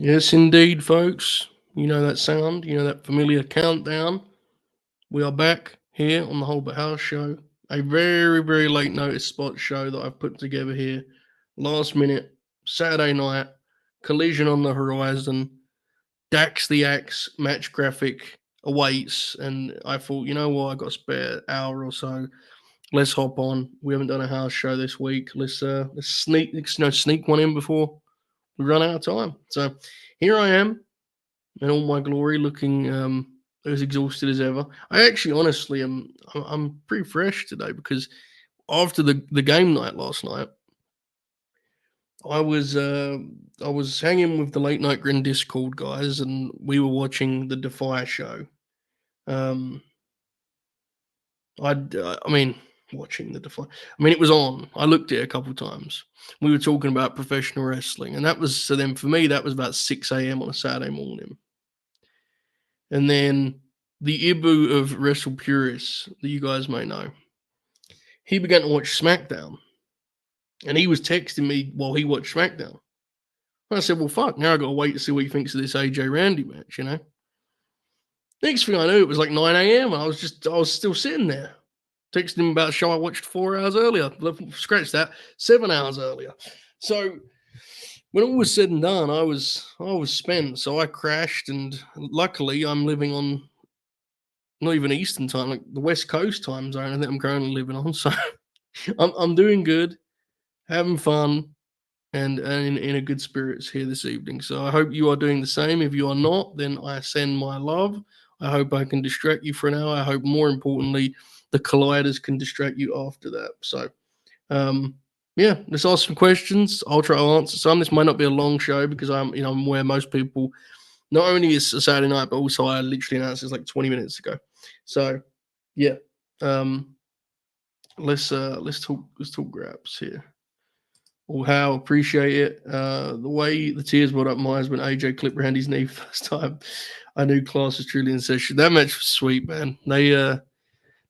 Yes, indeed, folks. You know that sound, you know that familiar countdown. We are back here on the Hulbert House Show. A very, very late notice spot show that I've put together here. Last minute, Saturday night, Collision on the horizon, Dax the Axe match graphic awaits. And I thought, you know what, I got a spare hour or so. Let's hop on. We haven't done a house show this week. Let's sneak one in before we run out of time. So here I am in all my glory, looking as exhausted as ever. I actually, honestly, I'm pretty fresh today because after the game night last night, I was uh, I was hanging with the late night grin Discord guys, and we were watching the Defy show. Um, I mean, watching the Defy. I mean, it was on. I looked at it a couple times. We were talking about professional wrestling, and that was so. Then for me, that was about 6 a.m. on a Saturday morning. And then the Ibu of Wrestle Purists that you guys may know, he began to watch SmackDown. And he was texting me while he watched SmackDown. And I said, well, fuck, now I got to wait to see what he thinks of this AJ Randy match, you know? Next thing I knew, it was like 9 a.m. and I was still sitting there texting him about a show I watched 4 hours earlier. Scratch that, 7 hours earlier. So when all was said and done, I was spent. So I crashed, and luckily I'm living on not even Eastern time, like the West Coast time zone. I think I'm currently living on. So I'm doing good, having fun, and in a good spirits here this evening. So I hope you are doing the same. If you are not, then I send my love. I hope I can distract you for an hour. I hope, more importantly, the colliders can distract you after that. So, yeah, let's ask some questions. I'll try to answer some. This might not be a long show because I'm aware most people, not only is a Saturday night, but also I literally announced this like 20 minutes ago. So, yeah, um, let's talk grabs here. Well, how appreciate it. The way the tears welled up my eyes when AJ clipped Randy's knee first time. I knew class was truly in session. That match was sweet, man.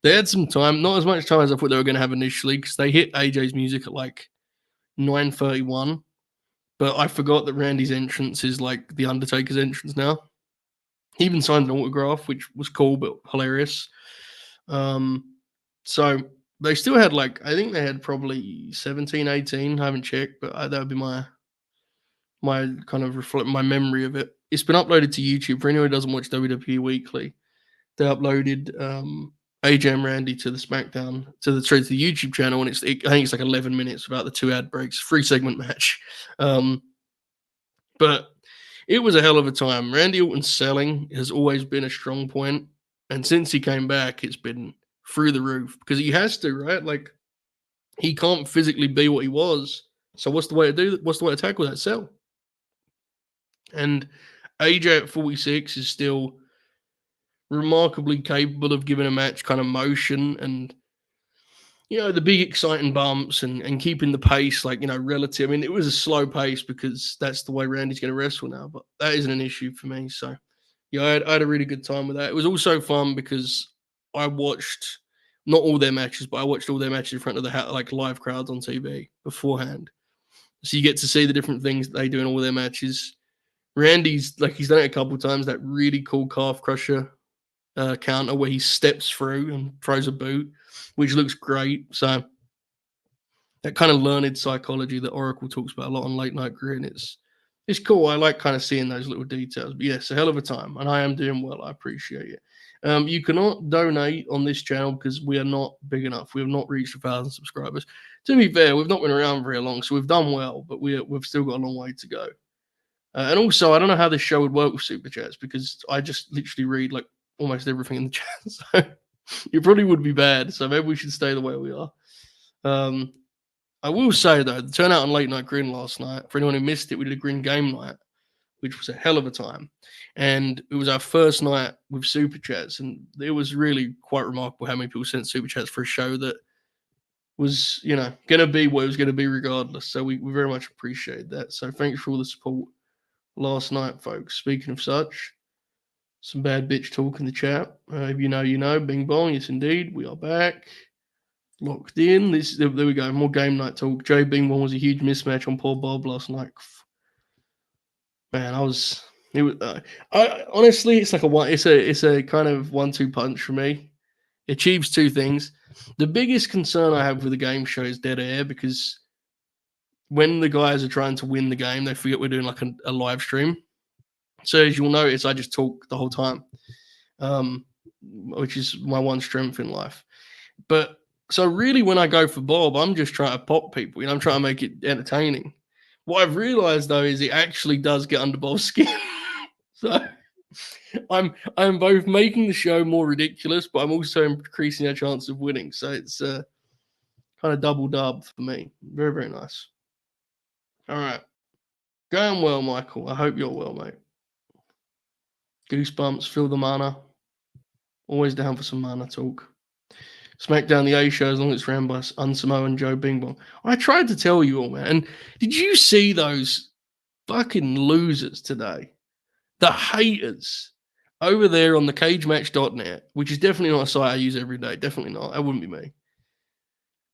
They had some time, not as much time as I thought they were going to have initially, because they hit AJ's music at like 9:31. But I forgot that Randy's entrance is like the Undertaker's entrance now. He even signed an autograph, which was cool but hilarious. So they still had like, I think they had probably 17, 18. I haven't checked, but that would be my kind of reflect my memory of it. It's been uploaded to YouTube for anyone who doesn't watch WWE Weekly. They uploaded AJ and Randy to the SmackDown to the YouTube channel, and I think it's like 11 minutes without the 2 ad breaks, 3 segment match. But it was a hell of a time. Randy Orton's selling has always been a strong point, and since he came back, it's been through the roof because he has to, right? Like, he can't physically be what he was. So what's the way to do that? What's the way to tackle that sell? And AJ at 46 is still remarkably capable of giving a match kind of motion and, the big exciting bumps and keeping the pace, like, relative. I mean, it was a slow pace because that's the way Randy's going to wrestle now, but that isn't an issue for me. So, yeah, I had a really good time with that. It was also fun because I watched not all their matches, but I watched all their matches in front of the like live crowds on TV beforehand. So you get to see the different things that they do in all their matches. Randy's like, he's done it a couple of times, that really cool calf crusher counter where he steps through and throws a boot, which looks great. So that kind of learned psychology that Oracle talks about a lot on Late Night Grin. It's cool. I like kind of seeing those little details. But yes, a hell of a time, and I am doing well. I appreciate it. You cannot donate on this channel because we are not big enough. We have not reached 1,000 subscribers. To be fair, we've not been around very long, so we've done well, but we've still got a long way to go. And also, I don't know how this show would work with super chats because I just literally read like almost everything in the chat. So it probably would be bad. So maybe we should stay the way we are. I will say though, the turnout on Late Night Grin last night, for anyone who missed it, we did a Grin game night, which was a hell of a time. And it was our first night with super chats, and it was really quite remarkable how many people sent super chats for a show that was, going to be what it was going to be regardless. So we very much appreciate that. So thanks for all the support last night, folks. Speaking of such, some bad bitch talk in the chat. If you know, you know. Bing bong. Yes, indeed. We are back. Locked in. There we go. More game night talk. Joe Bing bong was a huge mismatch on Paul Bob last night. Man, I was it was I honestly, it's like a one it's a kind of 1-2 punch for me. It achieves 2 things. The biggest concern I have with the game show is dead air because when the guys are trying to win the game, they forget we're doing like a live stream. So as you'll notice, I just talk the whole time, which is my one strength in life. But so really, when I go for Bob, I'm just trying to pop people. I'm trying to make it entertaining. What I've realized though is it actually does get under Bob's skin. So I'm both making the show more ridiculous, but I'm also increasing our chance of winning. So it's kind of double dub for me. Very, very nice. All right. Going well, Michael. I hope you're well, mate. Goosebumps, feel the mana. Always down for some mana talk. SmackDown the A show as long as it's ran by Unsamoa and Joe Bing Bong. I tried to tell you all, man. And did you see those fucking losers today? The haters over there on the cagematch.net, which is definitely not a site I use every day. Definitely not. That wouldn't be me.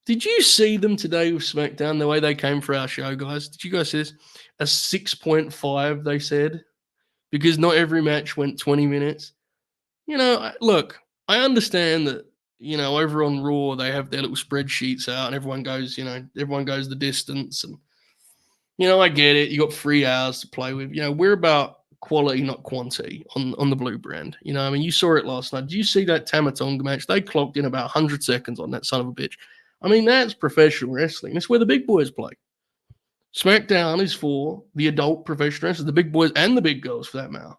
Did you see them today with SmackDown, the way they came for our show, guys? Did you guys see this? A 6.5, they said, because not every match went 20 minutes. Look, I understand that, over on Raw, they have their little spreadsheets out and everyone goes the distance. And, I get it. You got 3 hours to play with. We're about quality, not quantity on the blue brand. You saw it last night. Did you see that Tamatonga match? They clocked in about 100 seconds on that son of a bitch. That's professional wrestling. That's where the big boys play. SmackDown is for the adult professional wrestlers, the big boys and the big girls for that matter.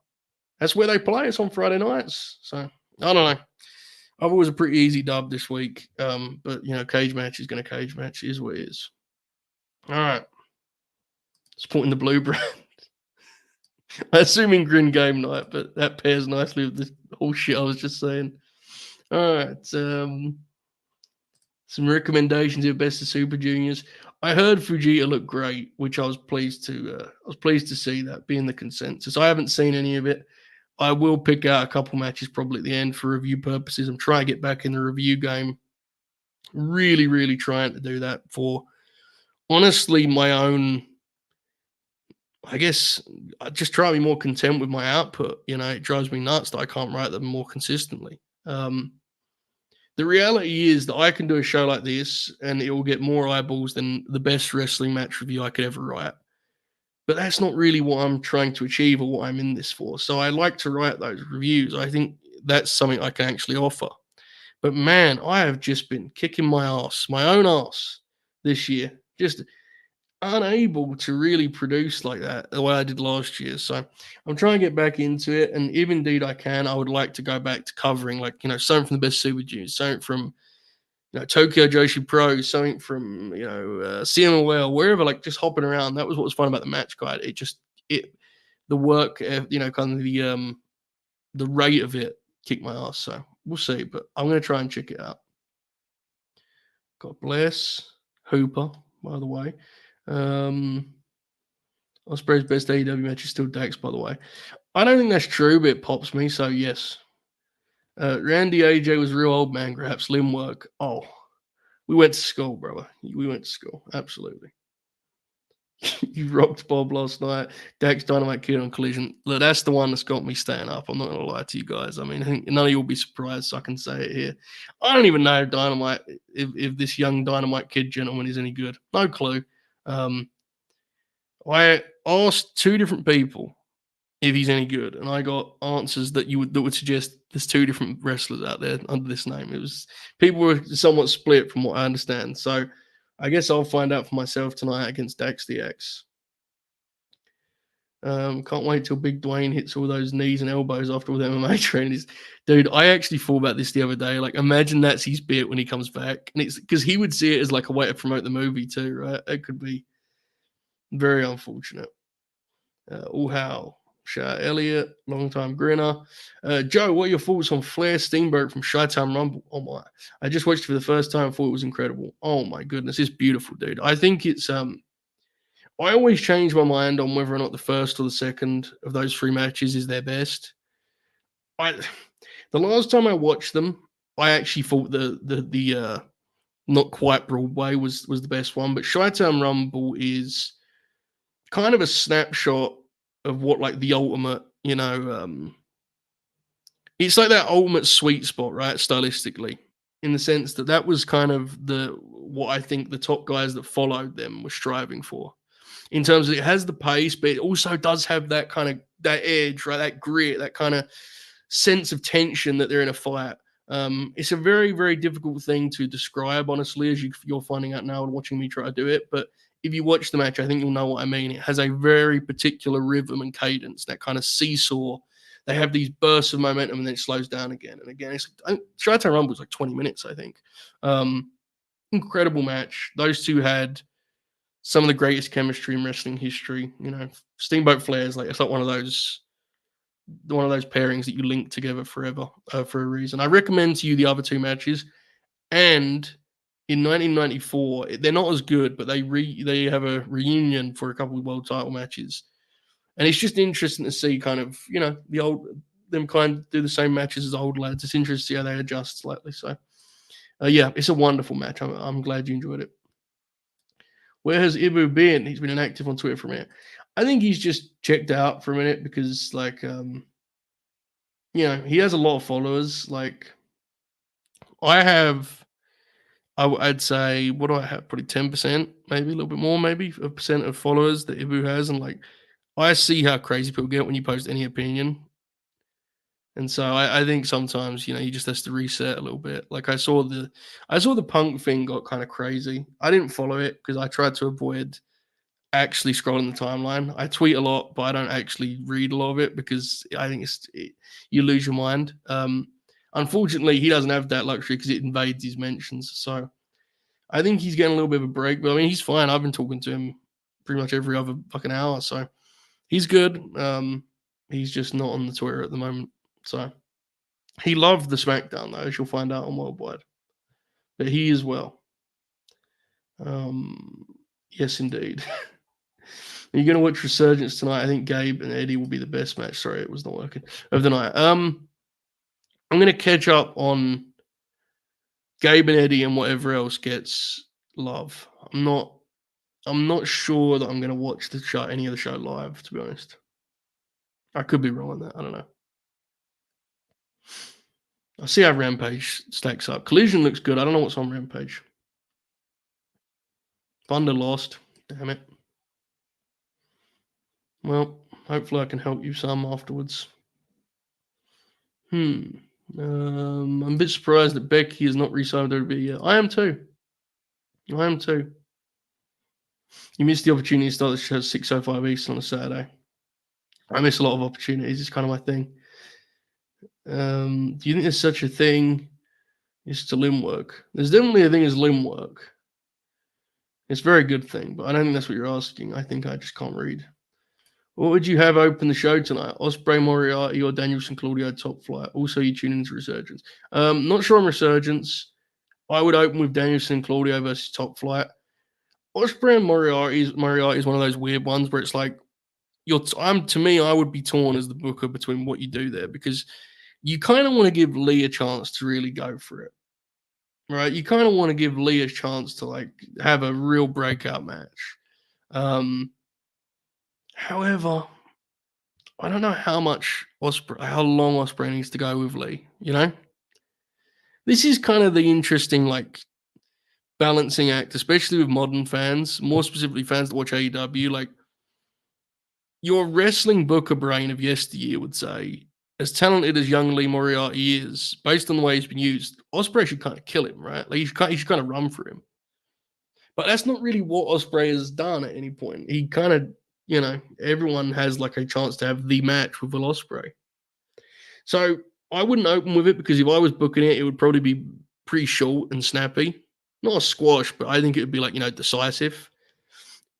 That's where they play. It's on Friday nights. So, I don't know. I thought it was a pretty easy dub this week. But, cage match is going to cage match. It is what it is. All right. Supporting the blue brand. I assume in Grin Game Night, but that pairs nicely with this whole shit I was just saying. All right. Some recommendations of Best of Super Juniors. I heard Fujita looked great, which I was pleased to see that being the consensus. I haven't seen any of it. I will pick out a couple matches probably at the end for review purposes. I'm trying to get back in the review game. Really, really trying to do that for honestly my own. I guess I just try to be more content with my output. It drives me nuts that I can't write them more consistently. The reality is that I can do a show like this and it will get more eyeballs than the best wrestling match review I could ever write. But that's not really what I'm trying to achieve or what I'm in this for. So I like to write those reviews. I think that's something I can actually offer. But man, I have just been kicking my own ass this year. Just unable to really produce like that the way I did last year. So I'm trying to get back into it. And if indeed I can, I would like to go back to covering something from the best Super Juniors, something from Tokyo Joshi Pro, something from CMLL, wherever, just hopping around. That was what was fun about the match guide. The work, kind of the rate of it kicked my ass. So we'll see, but I'm gonna try and check it out. God bless Hooper, by the way. Ospreay's best AEW match is still Dax, by the way. I don't think that's true, but it pops me, so yes. Randy AJ was real old man grab, slim work. Oh, we went to school, brother. We went to school. Absolutely. You rocked Bob last night. Dax Dynamite Kid on Collision. Look, that's the one that's got me staying up. I'm not going to lie to you guys. I think none of you will be surprised, so I can say it here. I don't even know if this young Dynamite Kid gentleman is any good. No clue. I asked 2 different people if he's any good, and I got answers that would suggest there's 2 different wrestlers out there under this name. People were somewhat split from what I understand. So I guess I'll find out for myself tonight against Dax DX. Can't wait till Big Dwayne hits all those knees and elbows after all the MMA training. Dude, I actually thought about this the other day. Imagine that's his bit when he comes back, and it's because he would see it as a way to promote the movie too, right? It could be very unfortunate. How? Elliott, long-time grinner. Joe, what are your thoughts on Flair Steamboat from Chi-Town Rumble? Oh my! I just watched it for the first time. Thought it was incredible. Oh my goodness, it's beautiful, dude. I think it's I always change my mind on whether or not the first or the second of those 3 matches is their best. The last time I watched them, I actually thought the not quite Broadway was the best one, but Chi-Town Rumble is kind of a snapshot of what like the ultimate, it's like that ultimate sweet spot, right? Stylistically, in the sense that that was kind of the what I think the top guys that followed them were striving for. In terms of it has the pace, but it also does have that kind of that edge, right? That grit, that kind of sense of tension that they're in a fight. It's a very, very difficult thing to describe, honestly, as you're finding out now and watching me try to do it. But if you watch the match, I think you'll know what I mean. It has a very particular rhythm and cadence, that kind of seesaw. They have these bursts of momentum and then it slows down again and again. Showtime Rumble was like 20 minutes, I think. Um, Incredible match. Those two had some of the greatest chemistry in wrestling history. Steamboat Flair is like it's like one of those pairings that you link together forever for a reason. I recommend to you the other two matches. And in 1994, they're not as good, but they have a reunion for a couple of world title matches, and it's just interesting to see kind of the old them kind of do the same matches as the old lads. It's interesting to see how they adjust slightly. So yeah, it's a wonderful match. I'm glad you enjoyed it. Where has Ibu been? He's been inactive on Twitter for a minute. I think he's just checked out for a minute because he has a lot of followers. Like I have, I'd say, what do I have? Probably 10%, maybe a little bit more, maybe a percent of followers that Ibu has. And like, I see how crazy people get when you post any opinion. And so I think sometimes, you just have to reset a little bit. Like I saw the Punk thing got kind of crazy. I didn't follow it because I tried to avoid actually scrolling the timeline. I tweet a lot, but I don't actually read a lot of it because I think you lose your mind. Unfortunately, he doesn't have that luxury because it invades his mentions. So I think he's getting a little bit of a break, but I mean, he's fine. I've been talking to him pretty much every other fucking hour, so he's good. He's just not on the Twitter at the moment. So he loved the SmackDown though, as you'll find out on Worldwide. But he is well. Yes, indeed. You're going to watch Resurgence tonight. I think Gabe and Eddie will be the best match. Sorry, it was not working. Of the night. I'm going to catch up on Gabe and Eddie and whatever else gets love. I'm not sure that I'm going to watch the show, any of the show live, to be honest. I could be wrong on that. I don't know. I'll see how Rampage stacks up. Collision looks good. I don't know what's on Rampage. Thunder lost. Damn it. Well, hopefully I can help you some afterwards. I'm a bit surprised that Becky has not re-signed WWE yet. I am too. You missed the opportunity to start the show at 6:05 Eastern on a Saturday. I miss a lot of opportunities. It's kind of my thing. Do you think there's such a thing as to limb work? There's definitely a thing as limb work. It's a very good thing, but I don't think that's what you're asking. I think I just can't read. What would you have open the show tonight? Ospreay, Moriarty, or Danielson, Claudio, Top Flight? Also, you tune into Resurgence. Not sure on Resurgence. I would open with Danielson, Claudio versus Top Flight. Ospreay and Moriarty is one of those weird ones where it's like to me, I would be torn as the booker between what you do there because you kind of want to give Lee a chance to really go for it, right? You kind of want to give Lee a chance to like have a real breakout match. However, I don't know how long Ospreay needs to go with Lee. This is kind of the interesting like balancing act, especially with modern fans, more specifically fans that watch AEW. Like your wrestling booker brain of yesteryear would say, as talented as young Lee Moriarty is, based on the way he's been used, Ospreay should kind of kill him, right? Like he should kind of run for him. But that's not really what Ospreay has done at any point. He kind of, everyone has like a chance to have the match with Will Ospreay. So I wouldn't open with it because if I was booking it, it would probably be pretty short and snappy. Not a squash, but I think it would be like, decisive.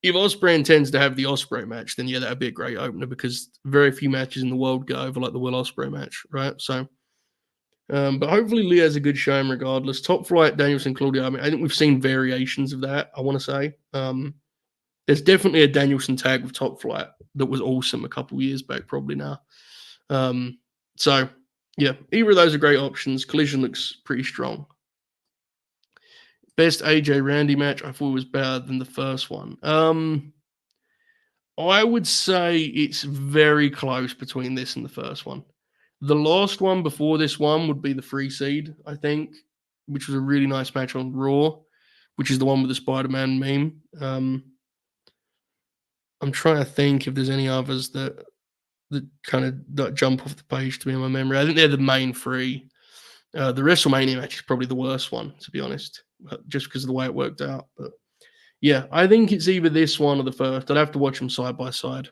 If Ospreay intends to have the Ospreay match, then yeah, that would be a great opener because very few matches in the world go over like the Will Ospreay match, right? So, but hopefully Lee has a good showing regardless. Top Flight, Danielson, Claudio. I mean, I think we've seen variations of that. I want to say there's definitely a Danielson tag with Top Flight that was awesome a couple years back, probably now. So yeah, either of those are great options. Collision looks pretty strong. Best AJ Randy match, I thought was better than the first one. I would say it's very close between this and the first one. The last one before this one would be the free seed, I think, which was a really nice match on Raw, which is the one with the Spider-Man meme. I'm trying to think if there's any others that kind of that jump off the page to me in my memory. I think they're the main three. The WrestleMania match is probably the worst one, to be honest, just because of the way it worked out. But yeah, I think it's either this one or the first. I'd have to watch them side by side.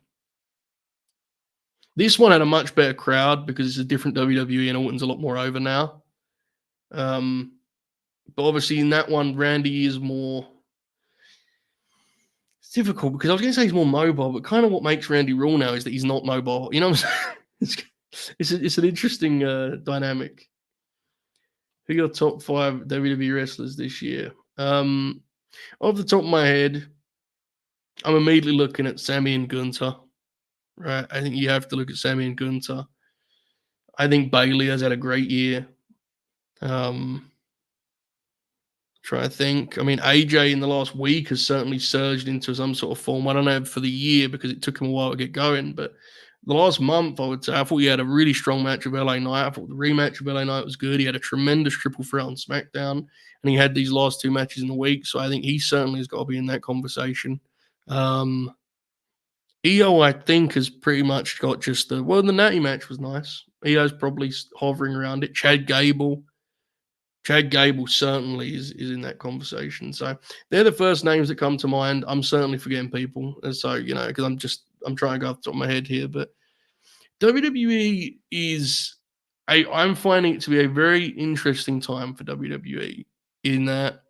This one had a much better crowd because it's a different WWE and Orton's a lot more over now. Um, but obviously in that one, Randy is more. It's difficult because I was going to say he's more mobile, but kind of what makes Randy rule now is that he's not mobile. You know what I'm saying? It's an interesting dynamic. Who are your top 5 WWE wrestlers this year? Off the top of my head, I'm immediately looking at Sammy and Gunther. Right, I think you have to look at Sammy and Gunther. I think Bailey has had a great year. Um, Trying to think. I mean, AJ in the last week has certainly surged into some sort of form. I don't know for the year because it took him a while to get going, but the last month, I would say, I thought he had a really strong match with LA Knight. I thought the rematch with LA Knight was good. He had a tremendous triple threat on SmackDown, and he had these last 2 matches in the week. So I think he certainly has got to be in that conversation. EO, I think, has pretty much got just the Natty match was nice. EO's probably hovering around it. Chad Gable certainly is in that conversation. So they're the first names that come to mind. I'm certainly forgetting people. And so, because I'm trying to go off the top of my head here, but WWE is I'm finding it to be a very interesting time for WWE in that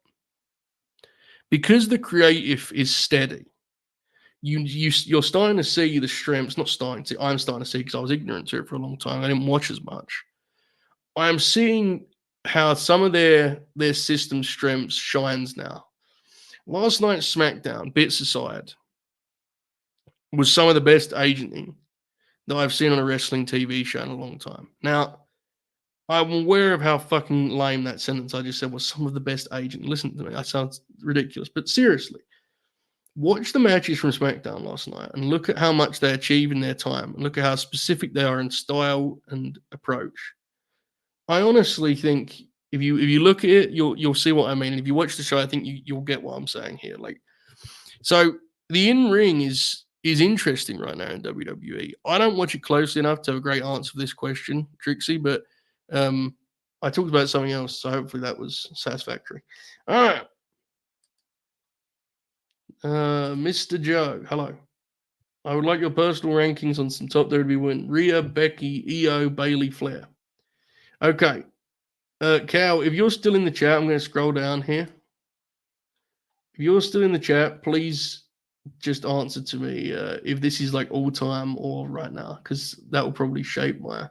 because the creative is steady, you're starting to see the strengths, not starting to, I'm starting to see because I was ignorant to it for a long time. I didn't watch as much. I'm seeing how some of their system strengths shines now. Last night's SmackDown, bits aside, was some of the best agenting that I've seen on a wrestling TV show in a long time. Now, I'm aware of how fucking lame that sentence I just said was some of the best agent. Listen to me, that sounds ridiculous, but seriously, watch the matches from SmackDown last night and look at how much they achieve in their time and look at how specific they are in style and approach. I honestly think if you look at it, you'll see what I mean. And if you watch the show, I think you'll get what I'm saying here. Like, so the in ring is interesting right now in WWE. I don't watch it closely enough to have a great answer for this question, Trixie, but I talked about something else, so hopefully that was satisfactory. All right. Mr. Joe, hello. I would like your personal rankings on some top WWE women. Rhea, Becky, Io, Bailey, Flair. Okay. Cal, if you're still in the chat, I'm going to scroll down here. If you're still in the chat, please just answer to me if this is like all time or right now, because that will probably shape my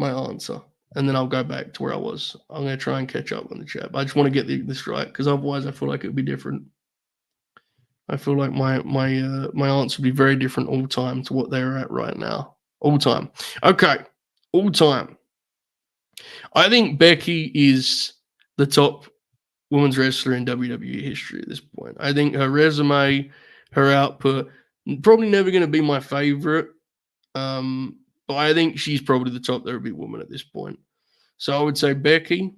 answer. And then I'll go back to where I was. I'm going to try and catch up on the chat. But I just want to get this right, because otherwise I feel like it would be different. I feel like my answer would be very different all time to what they're at right now. All time. Okay. All time. I think Becky is the top women's wrestler in WWE history at this point. I think her resume, her output, probably never going to be my favorite. But I think she's probably the top WWE woman at this point. So I would say Becky.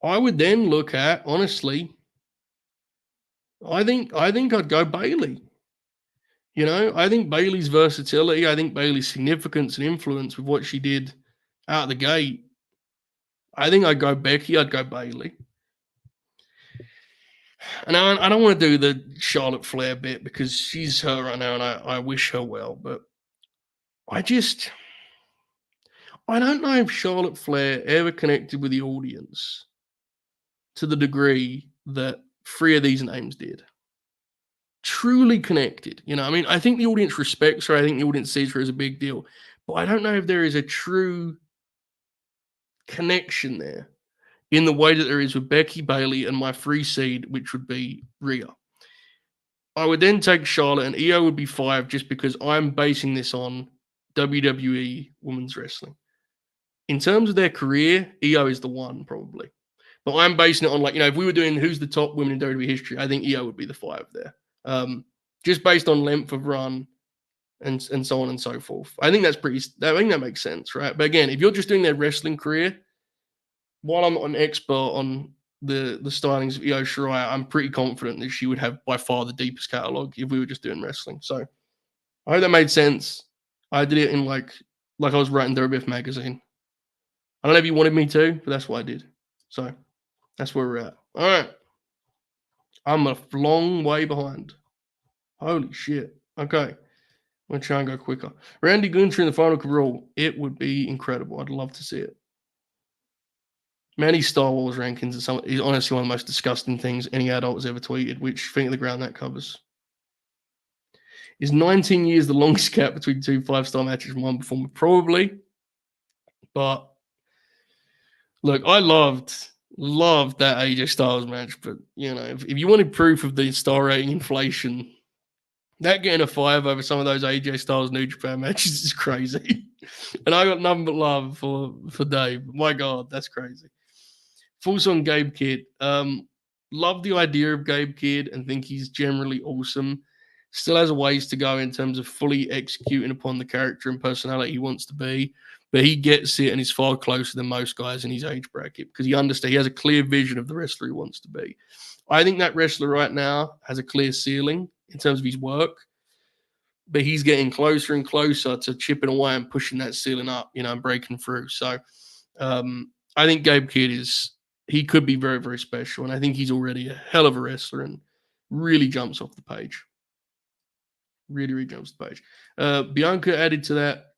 I would then look at, honestly, I think I'd go Bailey. I think Bailey's versatility, I think Bailey's significance and influence with what she did out the gate. I think I'd go Becky, I'd go Bailey. And I don't want to do the Charlotte Flair bit because she's her right now and I wish her well. But I don't know if Charlotte Flair ever connected with the audience to the degree that 3 of these names did. Truly connected. I mean, I think the audience respects her. I think the audience sees her as a big deal. But I don't know if there is a true connection there in the way that there is with Becky, Bailey, and my 3 seed, which would be Rhea. I would then take Charlotte, and Io would be 5 just because I'm basing this on WWE women's wrestling. In terms of their career, Io is the 1 probably. But I'm basing it on if we were doing who's the top women in WWE history, I think Io would be the 5 there. just based on length of run and so on and so forth. I think that's pretty. I think that makes sense, right? But again, if you're just doing their wrestling career, while I'm not an expert on the stylings of Io Shirai, I'm pretty confident that she would have by far the deepest catalog if we were just doing wrestling. So I hope that made sense. I did it in like I was writing WWF magazine. I don't know if you wanted me to, but that's what I did. So that's where we're at. All right. I'm a long way behind. Holy shit. Okay. I'm going to try and go quicker. Randy Gunther in the final rule. It would be incredible. I'd love to see it. Manny's Star Wars rankings is honestly one of the most disgusting things any adult has ever tweeted, which think of the ground that covers. Is 19 years the longest gap between two 5-star matches from one performer? Probably. But look, I loved that AJ Styles match. But, if you wanted proof of the star rating inflation, that getting a 5 over some of those AJ Styles New Japan matches is crazy. And I got nothing but love for Dave. My God, that's crazy. Falls on Gabe Kidd. Love the idea of Gabe Kidd and think he's generally awesome. Still has a ways to go in terms of fully executing upon the character and personality he wants to be. But he gets it and is far closer than most guys in his age bracket because he understands he has a clear vision of the wrestler he wants to be. I think that wrestler right now has a clear ceiling in terms of his work, but he's getting closer and closer to chipping away and pushing that ceiling up, and breaking through. So I think Gabe Kidd he could be very, very special. And I think he's already a hell of a wrestler and really jumps off the page. Really, really jumps the page. Bianca added to that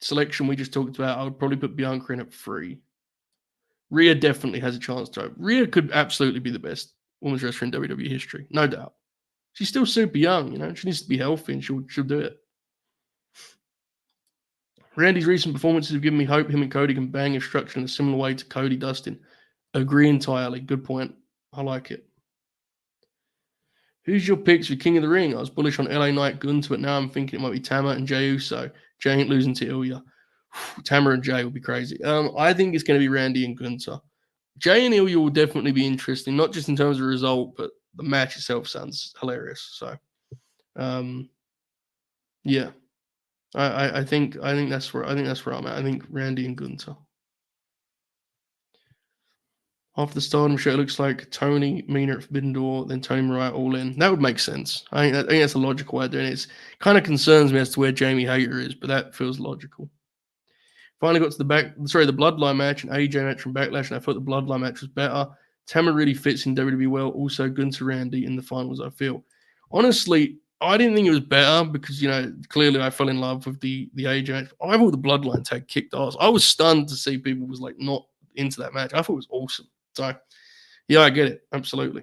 selection we just talked about. I would probably put Bianca in at 3. Rhea definitely has a chance to. Rhea could absolutely be the best women's wrestler in WWE history. No doubt. She's still super young, She needs to be healthy and she'll do it. Randy's recent performances have given me hope him and Cody can bang if structured in a similar way to Cody Dustin. Agree entirely. Good point. I like it. Who's your picks for King of the Ring? I was bullish on LA Knight Gunther, but now I'm thinking it might be Tama and Jey Uso. Jey ain't losing to Ilya. Tama and Jey will be crazy. I think it's going to be Randy and Gunther. Jey and Ilya will definitely be interesting, not just in terms of the result, but the match itself sounds hilarious. So, yeah, I think that's where I'm at. I think Randy and Gunther. After the Stardom show, it looks like Tony, Mina at Forbidden Door, then Tony Mariah all in. That would make sense. I think that's a logical way of doing it. It kind of concerns me as to where Jamie Hayter is, but that feels logical. Finally got to the Bloodline match and AJ match from Backlash, and I thought the Bloodline match was better. Tama really fits in WWE well. Also, Gunther Randy in the finals, I feel. Honestly, I didn't think it was better because, clearly I fell in love with the AJ match. I thought the Bloodline tag kicked ass. I was stunned to see people was not into that match. I thought it was awesome. So, yeah, I get it. Absolutely.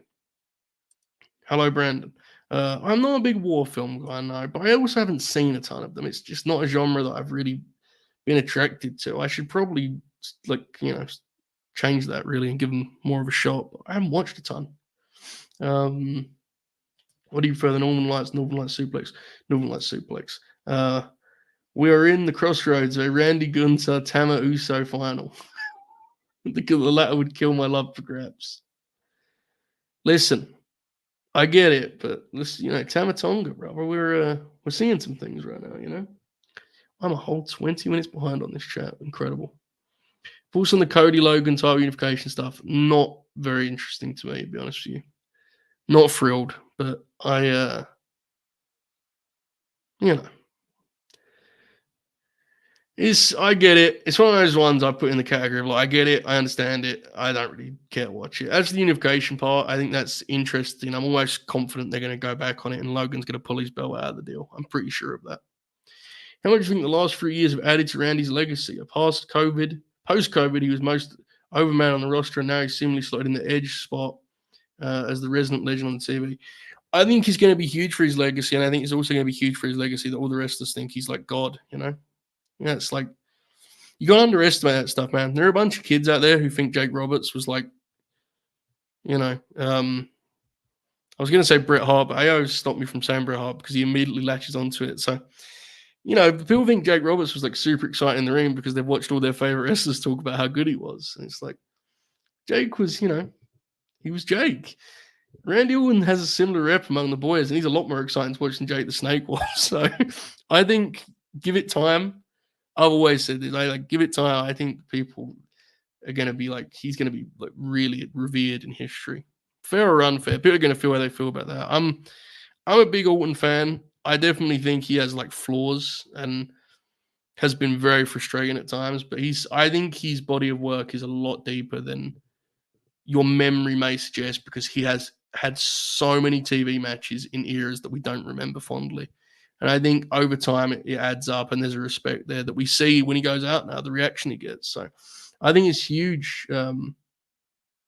Hello, Brandon. I'm not a big war film guy, no, but I also haven't seen a ton of them. It's just not a genre that I've really been attracted to. I should probably, change that really and give them more of a shot. But I haven't watched a ton. What do you prefer, the Northern Lights Suplex? Northern Lights Suplex. We are in the crossroads of a Randy Gunther, Tama Uso final. The latter would kill my love for grabs. Listen, I get it, but listen, Tama Tonga, brother. We're seeing some things right now, I'm a whole 20 minutes behind on this chat. Incredible. Thoughts on the Cody Logan title unification stuff? Not very interesting to me, to be honest with you. Not thrilled, but I get it. It's one of those ones I put in the category of I get it, I understand it, I don't really care to watch it. As for the unification part, I think that's interesting. I'm almost confident they're going to go back on it and Logan's going to pull his belt out of the deal. I'm pretty sure of that. How much do you think the last 3 years have added to post-COVID, he was most overman on the roster and now he's seemingly slotted in the edge spot as the resident legend on the TV. I think he's going to be huge for his legacy, and I think it's also going to be huge for his legacy that all the rest of us think he's like God, it's like, you got to underestimate that stuff, man. There are a bunch of kids out there who think Jake Roberts was like, I was going to say Bret Hart, but AO stopped me from saying Bret Hart because he immediately latches onto it. So, people think Jake Roberts was like super exciting in the ring because they've watched all their favorite wrestlers talk about how good he was. And it's like, Jake was, he was Jake. Randy Orton has a similar rep among the boys, and he's a lot more exciting to watch than Jake the Snake was. So I think give it time. I've always said this. I like give it time. I think people are going to be like he's going to be like really revered in history. Fair or unfair, people are going to feel how they feel about that. I'm a big Orton fan. I definitely think he has like flaws and has been very frustrating at times. But I think his body of work is a lot deeper than your memory may suggest because he has had so many TV matches in eras that we don't remember fondly. And I think over time it adds up, and there's a respect there that we see when he goes out now, the reaction he gets. So I think it's huge. I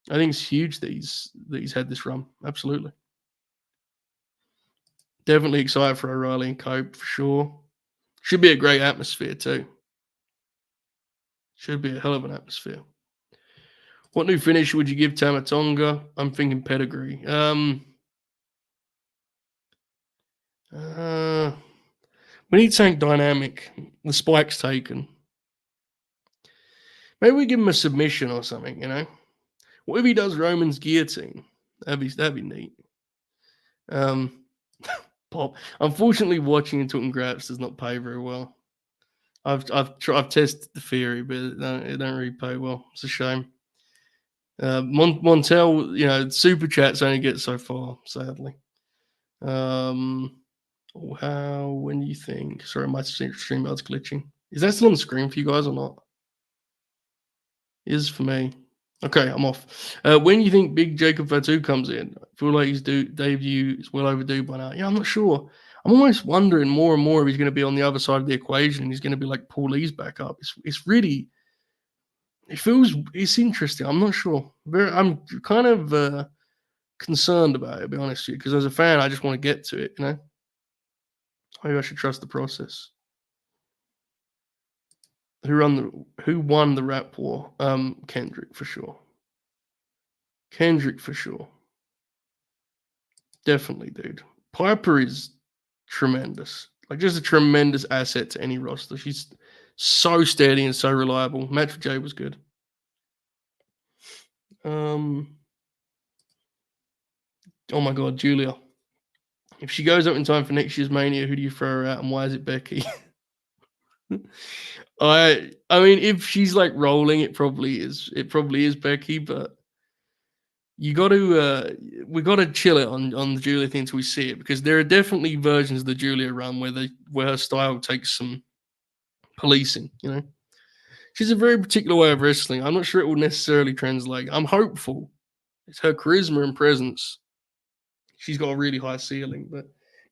think it's huge that he's had this run. Absolutely, definitely excited for O'Reilly and Cope for sure. Should be a great atmosphere too. Should be a hell of an atmosphere. What new finish would you give Tamatonga? I'm thinking pedigree. Uh, we need something dynamic. The spike's taken. Maybe we give him a submission or something, you know? What if he does Roman's guillotine? That'd be neat. Pop. Unfortunately, watching and talking graps does not pay very well. I've tested the theory, but it don't really pay well. It's a shame. Montel, super chats only get so far, sadly. When do you think? Sorry, my stream bud's glitching. Is that still on the screen for you guys or not? It is for me. Okay, I'm off. When do you think Big Jacob Fatu comes in? I feel like his debut is well overdue by now. Yeah, I'm not sure. I'm almost wondering more and more if he's going to be on the other side of the equation. He's going to be like Paul Lee's backup. It's really, it's interesting. I'm not sure. I'm kind of concerned about it, to be honest with you, because as a fan, I just want to get to it. Maybe I should trust the process. Who won the rap war? Kendrick for sure. Kendrick for sure. Definitely, dude. Piper is tremendous. Like just a tremendous asset to any roster. She's so steady and so reliable. Match with Jay was good. Oh my god, Julia. If she goes up in time for next year's Mania, who do you throw her out and why is it Becky? I mean, if she's like rolling, it probably is. It probably is Becky, but we got to chill it on the Julia thing until we see it because there are definitely versions of the Julia run where her style takes some policing. She's a very particular way of wrestling. I'm not sure it will necessarily translate. I'm hopeful. It's her charisma and presence. She's got a really high ceiling, but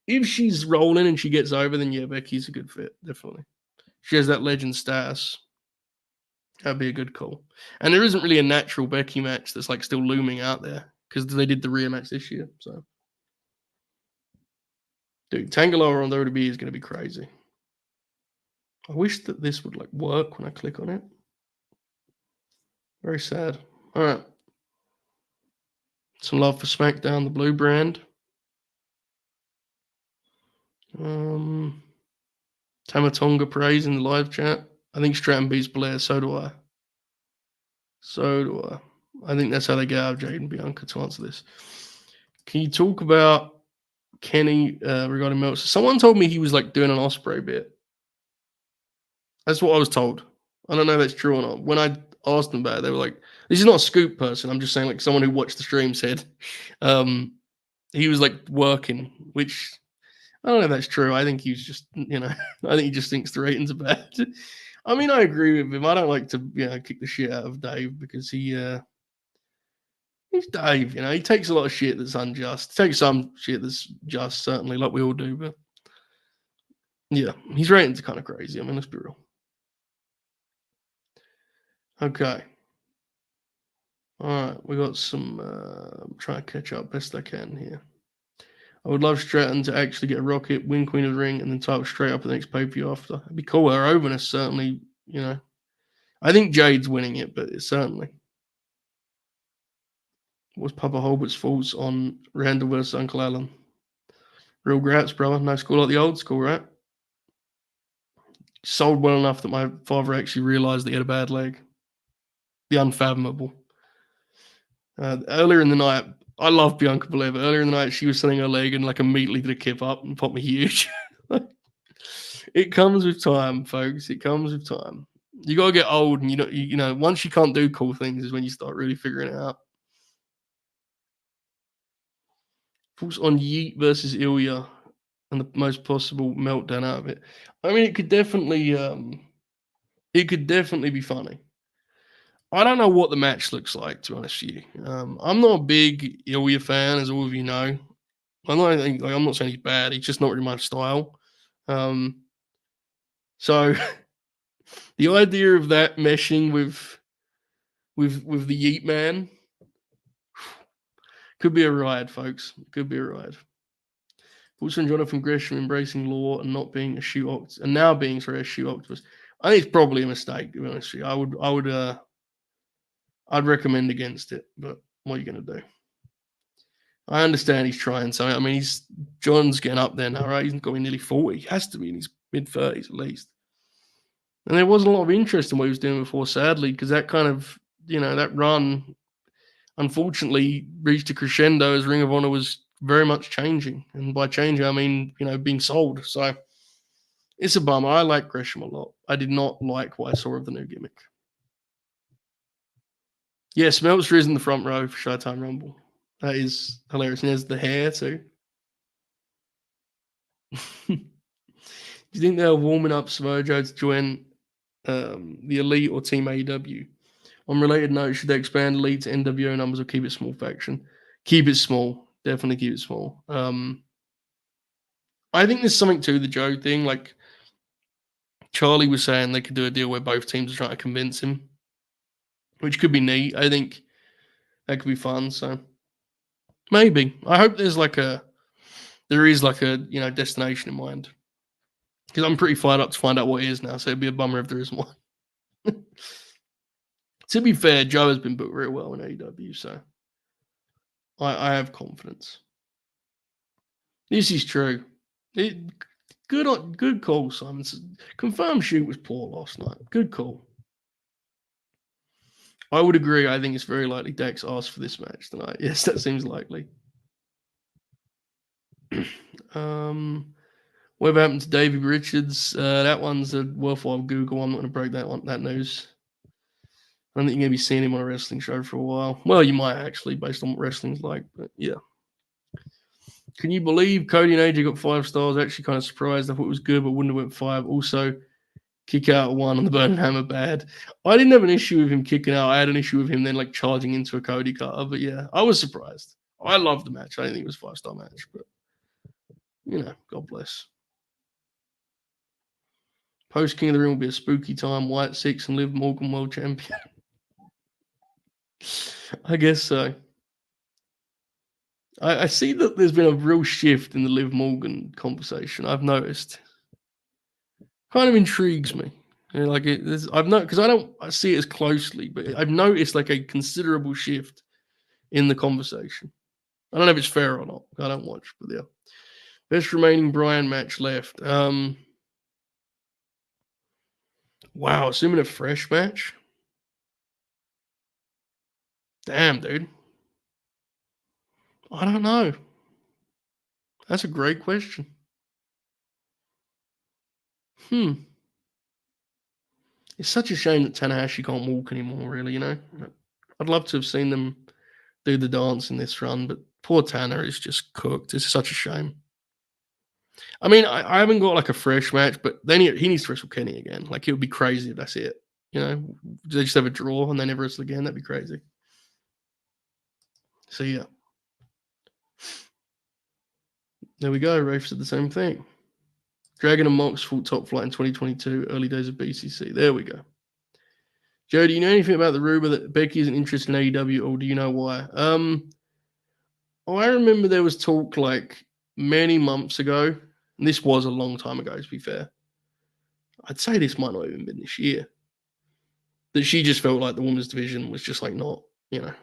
if she's rolling and she gets over, then yeah, Becky's a good fit, definitely. She has that legend status. That'd be a good call. And there isn't really a natural Becky match that's like still looming out there because they did the Rhea match this year. So, dude, Tangaloa on WWE is going to be crazy. I wish that this would like work when I click on it. Very sad. All right. Some love for SmackDown, the blue brand. Tamatonga praise in the live chat. I think Stratton beats Blair. So do I. I think that's how they get out of Jade and Bianca to answer this. Can you talk about Kenny regarding Meltzer? Someone told me he was like doing an Osprey bit. That's what I was told. I don't know if that's true or not. When I asked them about it, they were like, "This is not a scoop person." I'm just saying, like someone who watched the stream said, he was like working, which I don't know if that's true. I think he's just, I think he just thinks the ratings are bad. I mean, I agree with him. I don't like to, kick the shit out of Dave because he's Dave. He takes a lot of shit that's unjust. He takes some shit that's just, certainly, like we all do. But yeah, his ratings are kind of crazy. I mean, let's be real. Okay. All right, we got some. I'm trying to catch up best I can here. I would love Stratton to actually get a rocket, win Queen of the Ring, and then title straight up the next pay-per-view after. It'd be cool. Her openness certainly, I think Jade's winning it, but it's certainly. What's Papa Hulbert's thoughts on Randall versus Uncle Alan? Real grats, brother. No school like the old school, right? Sold well enough that my father actually realized that he had a bad leg. The unfathomable. Earlier in the night, I love Bianca Belair. Earlier in the night, she was selling her leg and like immediately did a kip up and popped me huge. It comes with time, folks. It comes with time. You gotta get old, and you know, once you can't do cool things is when you start really figuring it out. Thoughts on Yeet versus Ilya and the most possible meltdown out of it. I mean, it could definitely be funny. I don't know what the match looks like, to be honest with you. I'm not a big Ilya fan, as all of you know. I'm not saying he's bad. He's just not really my style. Um, so the idea of that meshing with the Yeet Man could be a ride, folks. Could be a ride. Thoughts on Jonathan Gresham embracing law and not being a shoe octopus, and now being a shoe octopus. I think it's probably a mistake, to be honest with you. I'd recommend against it, but what are you going to do? I understand he's trying something. I mean, John's getting up there now, right? He's got to be nearly 40. He has to be in his mid-30s at least. And there wasn't a lot of interest in what he was doing before, sadly, because that kind of, that run, unfortunately, reached a crescendo as Ring of Honor was very much changing. And by changing, I mean, being sold. So it's a bummer. I like Gresham a lot. I did not like what I saw of the new gimmick. Yes, Meltzer is in the front row for Showtime Rumble. That is hilarious. And there's the hair too. Do you think they're warming up Samojo to join the Elite or Team AEW? On related note, should they expand Elite to NWO numbers or keep it small faction? Keep it small. Definitely keep it small. I think there's something to the Joe thing. Like Charlie was saying, they could do a deal where both teams are trying to convince him, which could be neat. I think that could be fun. So maybe. I hope there is like a destination in mind, because I'm pretty fired up to find out what it is now. So it'd be a bummer if there isn't one. To be fair, Joe has been booked very well in AEW, so I have confidence. This is true. Good call, Simon. Confirmed shoot was poor last night. Good call. I would agree. I think it's very likely Dax asked for this match tonight. Yes, that seems likely. What happened to Davey Richards? That one's a worthwhile Google. I'm not going to break that news. I don't think you're going to be seeing him on a wrestling show for a while. Well, you might actually, based on what wrestling's like. But yeah. Can you believe Cody and AJ got 5 stars? Actually, kind of surprised. I thought it was good, but wouldn't have went 5. Also, kick out 1 on the Burning Hammer bad. I didn't have an issue with him kicking out. I had an issue with him then like charging into a Cody cutter. But yeah, I was surprised. I loved the match. I didn't think it was a 5-star match, but God bless. Post King of the Ring will be a spooky time. White 6 and Liv Morgan world champion. I guess so. I see that there's been a real shift in the Liv Morgan conversation. I've noticed. Kind of intrigues me. I've noticed, because I see it as closely, but I've noticed like a considerable shift in the conversation. I don't know if it's fair or not. I don't watch, but yeah. Best remaining Bryan match left. Wow, assuming a fresh match. Damn, dude. I don't know. That's a great question. It's such a shame that Tanahashi can't walk anymore, really, I'd love to have seen them do the dance in this run, but poor Tanner is just cooked. It's such a shame. I mean, I haven't got like a fresh match, but then he needs to wrestle Kenny again. Like, it would be crazy if that's it. They just have a draw and they never wrestle again. That'd be crazy. So, yeah. There we go. Rafe said the same thing. Dragon and Mox fought Top Flight in 2022, early days of BCC. There we go. Joe, do you know anything about the rumor that Becky isn't interested in AEW, or do you know why? I remember there was talk like many months ago, and this was a long time ago, to be fair. I'd say this might not even been this year. That she just felt like the women's division was just like not,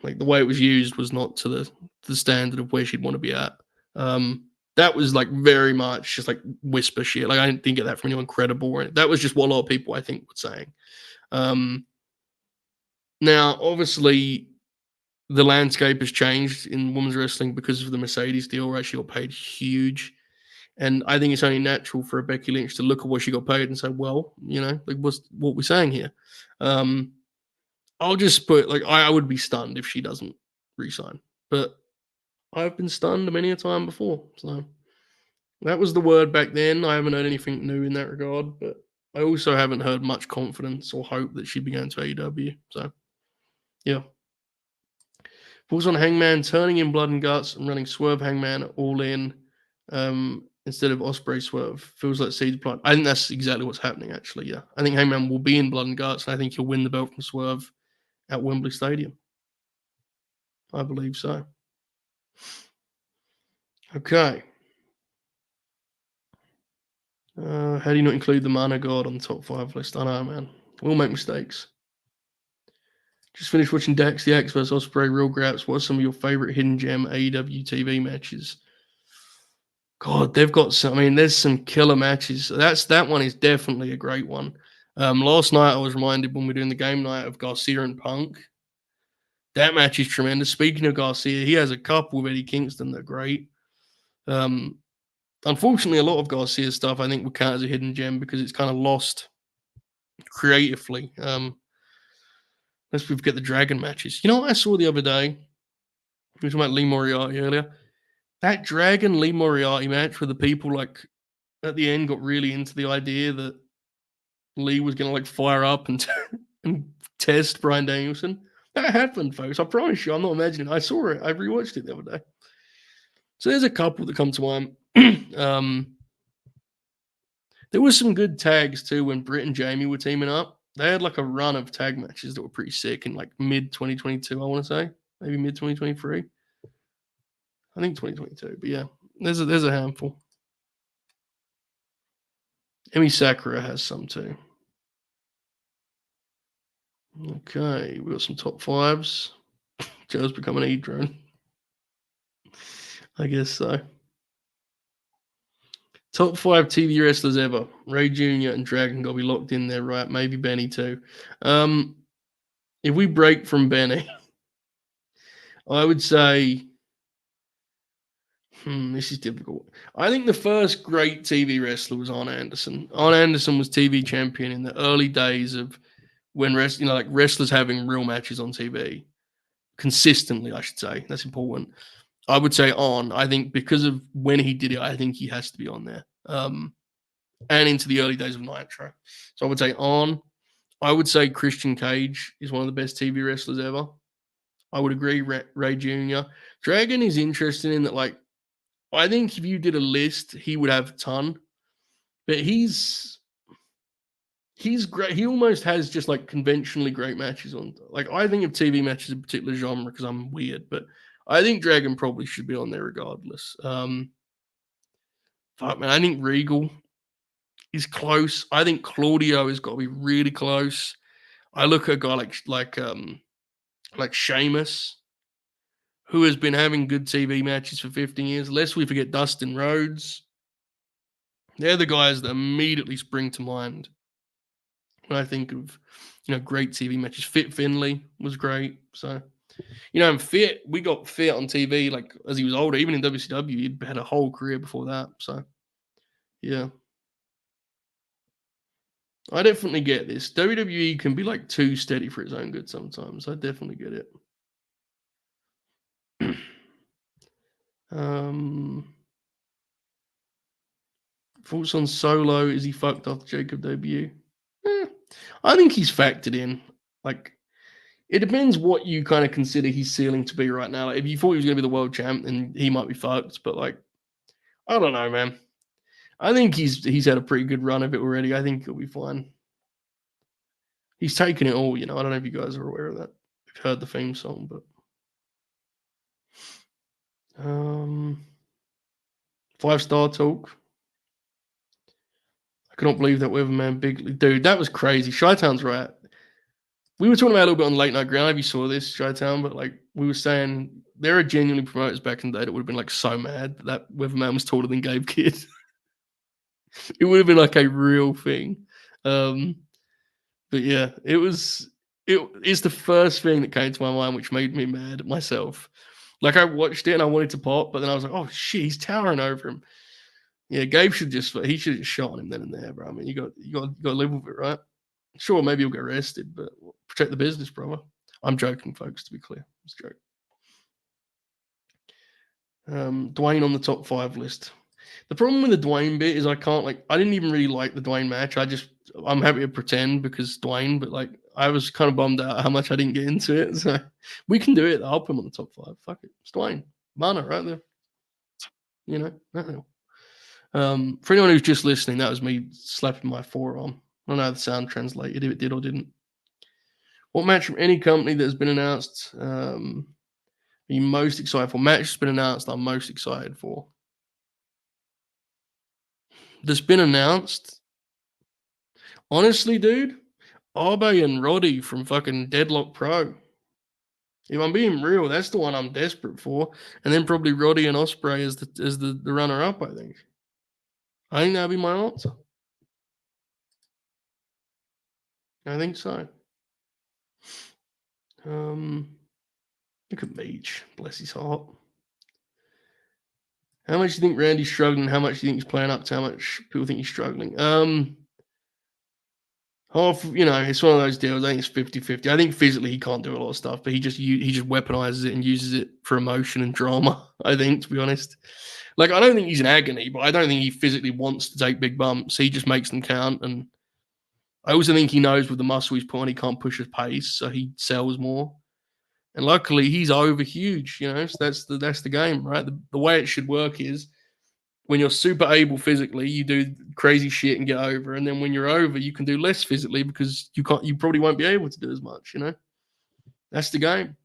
like the way it was used was not to the standard of where she'd want to be at. That was like very much just like whisper shit. Like, I didn't think of that from anyone credible. Or that was just what a lot of people, I think, were saying. Now, obviously, the landscape has changed in women's wrestling because of the Mercedes deal, right? She got paid huge. And I think it's only natural for a Becky Lynch to look at what she got paid and say, well, like what's what we're saying here. Um, I'll just put like I would be stunned if she doesn't resign. But I've been stunned many a time before. So that was the word back then. I haven't heard anything new in that regard, but I also haven't heard much confidence or hope that she'd be going to AEW. So yeah. Falls on Hangman turning in blood and guts and running Swerve Hangman all in instead of Osprey Swerve. Feels like seeds plant. I think that's exactly what's happening, actually. Yeah. I think Hangman will be in blood and guts, and I think he'll win the belt from Swerve at Wembley Stadium. I believe so. Okay. How do you not include the Mana God on the top 5 list? I know, man. We'll make mistakes. Just finished watching Dax the Axe vs Osprey Real Graps. What are some of your favorite hidden gem AEW TV matches? God, they've got some. I mean, there's some killer matches. That one is definitely a great one. Last night I was reminded when we were doing the game night of Garcia and Punk. That match is tremendous. Speaking of Garcia, he has a couple with Eddie Kingston that are great. Unfortunately, a lot of Garcia's stuff I think would count as a hidden gem because it's kind of lost creatively. Let's forget the Dragon matches. You know what I saw the other day? We were talking about Lee Moriarty earlier. That Dragon Lee Moriarty match where the people like at the end got really into the idea that Lee was gonna like fire up and and test Brian Danielson. That happened, folks. I promise you, I'm not imagining. I saw it. I rewatched it the other day. So there's a couple that come to mind. There was some good tags too when Britt and Jamie were teaming up. They had like a run of tag matches that were pretty sick in like mid 2022, I want to say. Maybe mid 2023. I think 2022, but yeah, there's a handful. Emi Sakura has some too. Okay, we got some top 5s. Joe's becoming an E-drone. I guess so. Top 5 TV wrestlers ever. Ray Jr. and Dragon got to be locked in there, right? Maybe Benny too. If we break from Benny, I would say, this is difficult. I think the first great TV wrestler was Arn Anderson. Arn Anderson was TV champion in the early days of when like wrestlers having real matches on TV consistently. I should say that's important. I would say on. I think because of when he did it, I think he has to be on there. And into the early days of Nitro. So I would say on. I would say Christian Cage is one of the best TV wrestlers ever. I would agree. Ray Jr. Dragon is interesting in that, like, I think if you did a list, he would have a ton. But he's great. He almost has just like conventionally great matches on. Like, I think of TV matches in a particular genre because I'm weird, but I think Dragon probably should be on there regardless. Fuck, man. I think Regal is close. I think Claudio has got to be really close. I look at a guy like Sheamus, who has been having good TV matches for 15 years. Lest we forget Dustin Rhodes. They're the guys that immediately spring to mind when I think of great TV matches. Fit Finlay was great. So and Fit, we got Fit on TV like as he was older. Even in WCW, he'd had a whole career before that. So yeah. I definitely get this. WWE can be like too steady for its own good sometimes. I definitely get it. Thoughts on Solo? Is he fucked after Jacob debut? I think he's factored in. Like, it depends what you kind of consider his ceiling to be right now. Like, if you thought he was going to be the world champ, then he might be fucked. But like, I don't know, man. I think he's had a pretty good run of it already. I think he'll be fine. He's taken it all, I don't know if you guys are aware of that. You've heard the theme song, but 5-star talk. I cannot believe that Weatherman Big dude, that was crazy. Chi-Town's right. We were talking about a little bit on Late Night Ground. If you saw this, Chi-Town, but like we were saying, there are genuinely promoters back in the day that would have been like so mad that Weatherman was taller than Gabe Kidd. It would have been like a real thing. But yeah, it was It's the first thing that came to my mind, which made me mad at myself. Like, I watched it and I wanted to pop, but then I was like, "Oh, shit, he's towering over him." Yeah, Gabe should just he should have shot him then and there, bro. I mean, you got to live with it, right? Sure, maybe you'll get arrested, but protect the business, brother. I'm joking, folks, to be clear. It's a joke. Dwayne on the top 5 list. The problem with the Dwayne bit is I didn't even really like the Dwayne match. I'm happy to pretend because Dwayne, but like I was kind of bummed out how much I didn't get into it. So we can do it. I'll put him on the top 5. Fuck it. It's Dwayne. Mana right there. You know, nothing. For anyone who's just listening, that was me slapping my forearm. I don't know how the sound translated, if it did or didn't. What match from any company that has been announced are you most excited for? Match has been announced I'm most excited for. That's been announced. Honestly, dude, Arbe and Roddy from fucking Deadlock Pro. If I'm being real, that's the one I'm desperate for. And then probably Roddy and Ospreay as the runner up, I think. I think that'd be my answer. I think so. Look at Beach. Bless his heart. How much do you think Randy's struggling? How much do you think he's playing up to? How much people think he's struggling? It's one of those deals. I think it's 50-50. I think physically he can't do a lot of stuff, but he just weaponizes it and uses it for emotion and drama, I think, to be honest. Like, I don't think he's in agony, but I don't think he physically wants to take big bumps. He just makes them count. And I also think he knows with the muscle he's put on, he can't push his pace, so he sells more. And luckily, he's over huge, so that's the game, right? The way it should work is when you're super able physically, you do crazy shit and get over. And then when you're over, you can do less physically because you probably won't be able to do as much, That's the game.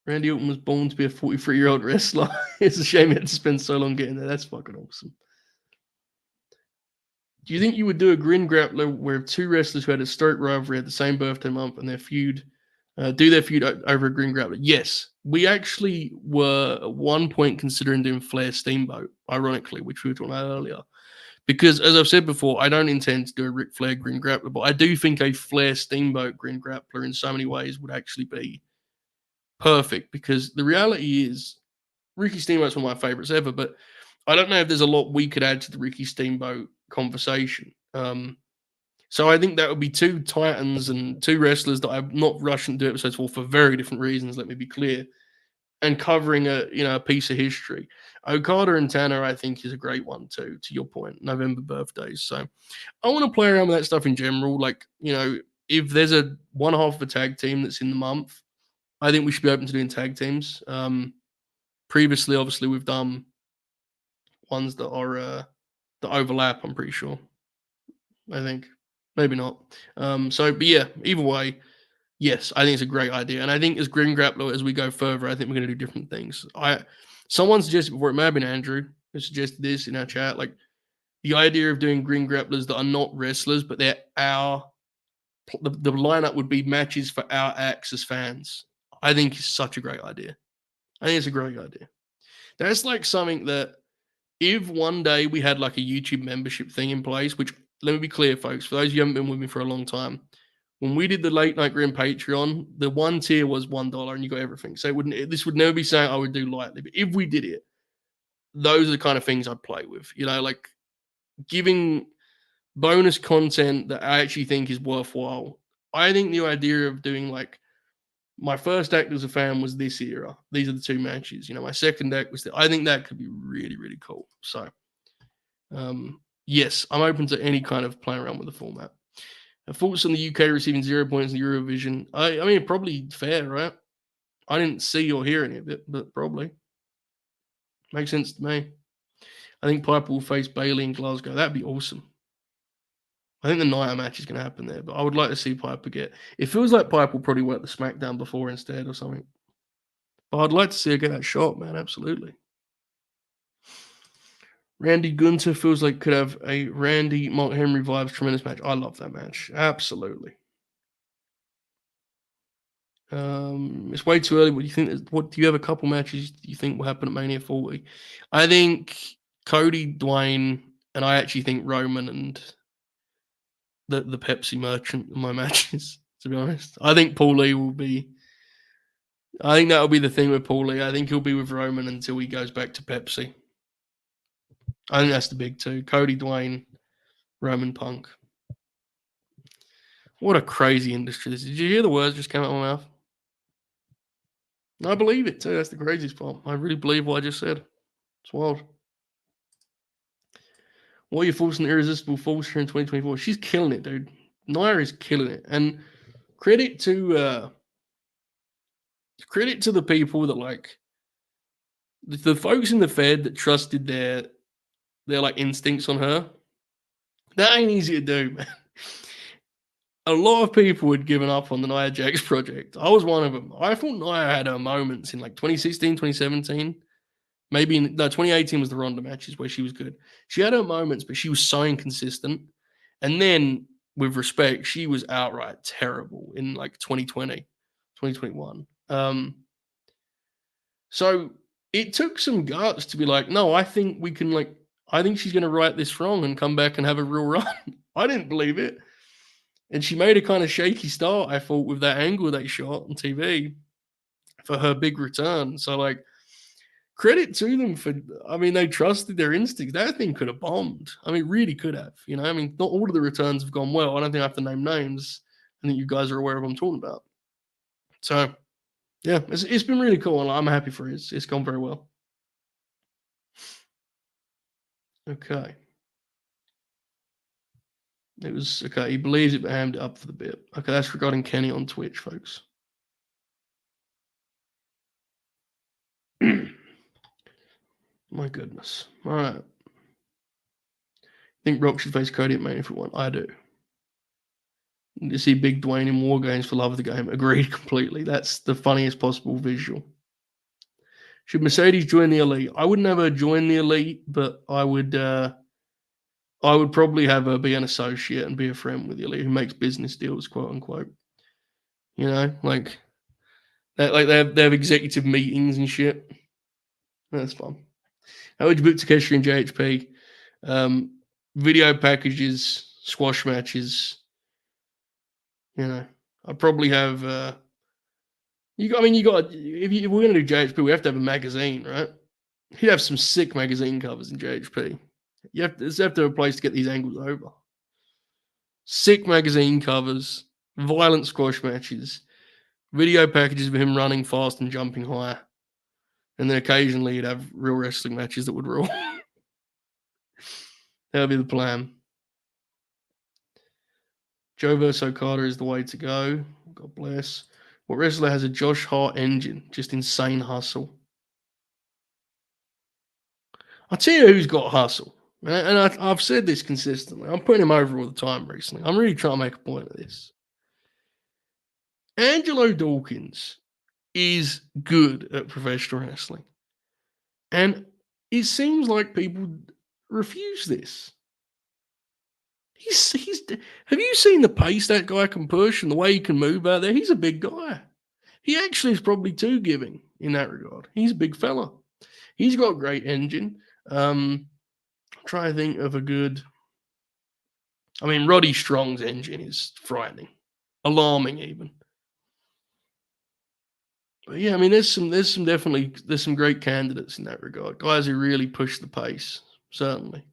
Randy Orton was born to be a 43-year-old wrestler. It's a shame he had to spend so long getting there. That's fucking awesome. Do you think you would do a grin grappler where 2 wrestlers who had a historic rivalry had the same birthday month and their feud do their feud over a green grappler? Yes. We actually were at one point considering doing Flair Steamboat, ironically, which we were talking about earlier. Because, as I've said before, I don't intend to do a Ric Flair green grappler, but I do think a Flair Steamboat green grappler in so many ways would actually be perfect. Because the reality is, Ricky Steamboat's one of my favorites ever, but I don't know if there's a lot we could add to the Ricky Steamboat conversation. So I think that would be 2 titans and 2 wrestlers that I'm not rushing to do episodes for very different reasons. Let me be clear, and covering a piece of history. Okada and Tanner, I think, is a great one too. To your point, November birthdays. So I want to play around with that stuff in general. Like, if there's a one half of a tag team that's in the month, I think we should be open to doing tag teams. Previously, obviously, we've done ones that are that overlap. I'm pretty sure. I think maybe not. But yeah, either way, yes, I think it's a great idea, and I think as Grim Grappler, as we go further, I think we're going to do different things. Someone suggested before, it may have been Andrew who suggested this in our chat, like the idea of doing Grim Grapplers that are not wrestlers, but they're the lineup would be matches for our acts as fans. I think it's such a great idea. I think it's a great idea. That's like something that if one day we had like a YouTube membership thing in place, which let me be clear, folks, for those who haven't been with me for a long time, when we did the Late Night Grim Patreon, the one tier was $1 and you got everything. So this would never be saying I would do lightly. But if we did it, those are the kind of things I'd play with. Like giving bonus content that I actually think is worthwhile. I think the idea of doing like my first act as a fan was this era. These are the 2 matches. My second act was I think that could be really, really cool. So, yes, I'm open to any kind of playing around with the format. Thoughts on the UK receiving 0 points in the Eurovision? I mean, probably fair, right? I didn't see or hear any of it, but probably. Makes sense to me. I think Piper will face Bailey in Glasgow. That'd be awesome. I think the Nia match is going to happen there, but I would like to see Piper get... It feels like Piper will probably work the SmackDown before instead or something. But I'd like to see her get that shot, man, absolutely. Randy Gunter feels like could have a Randy Mark Henry vibes tremendous match. I love that match. Absolutely. It's way too early. What do you think? What do you have a couple matches you think will happen at Mania 40? I think Cody, Dwayne, and I actually think Roman and the Pepsi merchant in my matches. To be honest, I think Paul Lee will be. I think that'll be the thing with Paul Lee. I think he'll be with Roman until he goes back to Pepsi. I think that's the big two: Cody, Dwayne, Roman, Punk. What a crazy industry this is. Did you hear the words just came out of my mouth? I believe it too. That's the craziest part. I really believe what I just said. It's wild. What are your thoughts on Irresistible Force here in 2024? She's killing it, dude. Nia is killing it. And credit to the people that like the folks in the Fed that trusted their like instincts on her. That ain't easy to do, man. A lot of people had given up on the Nia Jax project. I was one of them. I thought Nia had her moments in like 2016, 2017. Maybe 2018 was the Ronda matches where she was good. She had her moments, but she was so inconsistent. And then, with respect, she was outright terrible in like 2020, 2021. So it took some guts to be like, no, I think we can I think she's going to right this wrong and come back and have a real run. I didn't believe it. And she made a kind of shaky start, I thought, with that angle they shot on TV for her big return. So, like, credit to them for, I mean, they trusted their instincts. That thing could have bombed. I mean, really could have. You know, I mean, not all of the returns have gone well. I don't think I have to name names. I think you guys are aware of what I'm talking about. So, yeah, it's been really cool. And I'm happy for it. It's gone very well. Okay. It was, okay, he believes it, but hammed it up for the bit. Okay, that's regarding Kenny on Twitch, folks. My goodness. All right. Think Rock should face Cody at Mania if we want. I do. You see Big Dwayne in War Games for love of the game. Agreed completely. That's the funniest possible visual. Should Mercedes join the Elite? I would never join the Elite, but I would probably have her be an associate and be a friend with the Elite who makes business deals, quote unquote. You know, like they have executive meetings and shit. That's fun. How would you book Takeshi and JHP? Video packages, squash matches. You know, I'd probably have. If we're gonna do JHP, we have to have a magazine, right? He'd have some sick magazine covers in JHP. You have to have a place to get these angles over. Sick magazine covers, violent squash matches, video packages of him running fast and jumping high, and then occasionally you'd have real wrestling matches that would rule. That would be the plan. Joe vs. Okada is the way to go. God bless. What wrestler has a Josh Hart engine? Just insane hustle. I'll tell you who's got hustle. And I've said this consistently. I'm putting him over all the time recently. I'm really trying to make a point of this. Angelo Dawkins is good at professional wrestling. And it seems like people refuse this. Have you seen the pace that guy can push and the way he can move out there? He's a big guy. He actually is probably too giving in that regard. He's a big fella. He's got a great engine. I'm trying to think of a good. I mean, Roddy Strong's engine is frightening, alarming even. But yeah, I mean, there's some great candidates in that regard. Guys who really push the pace. Certainly.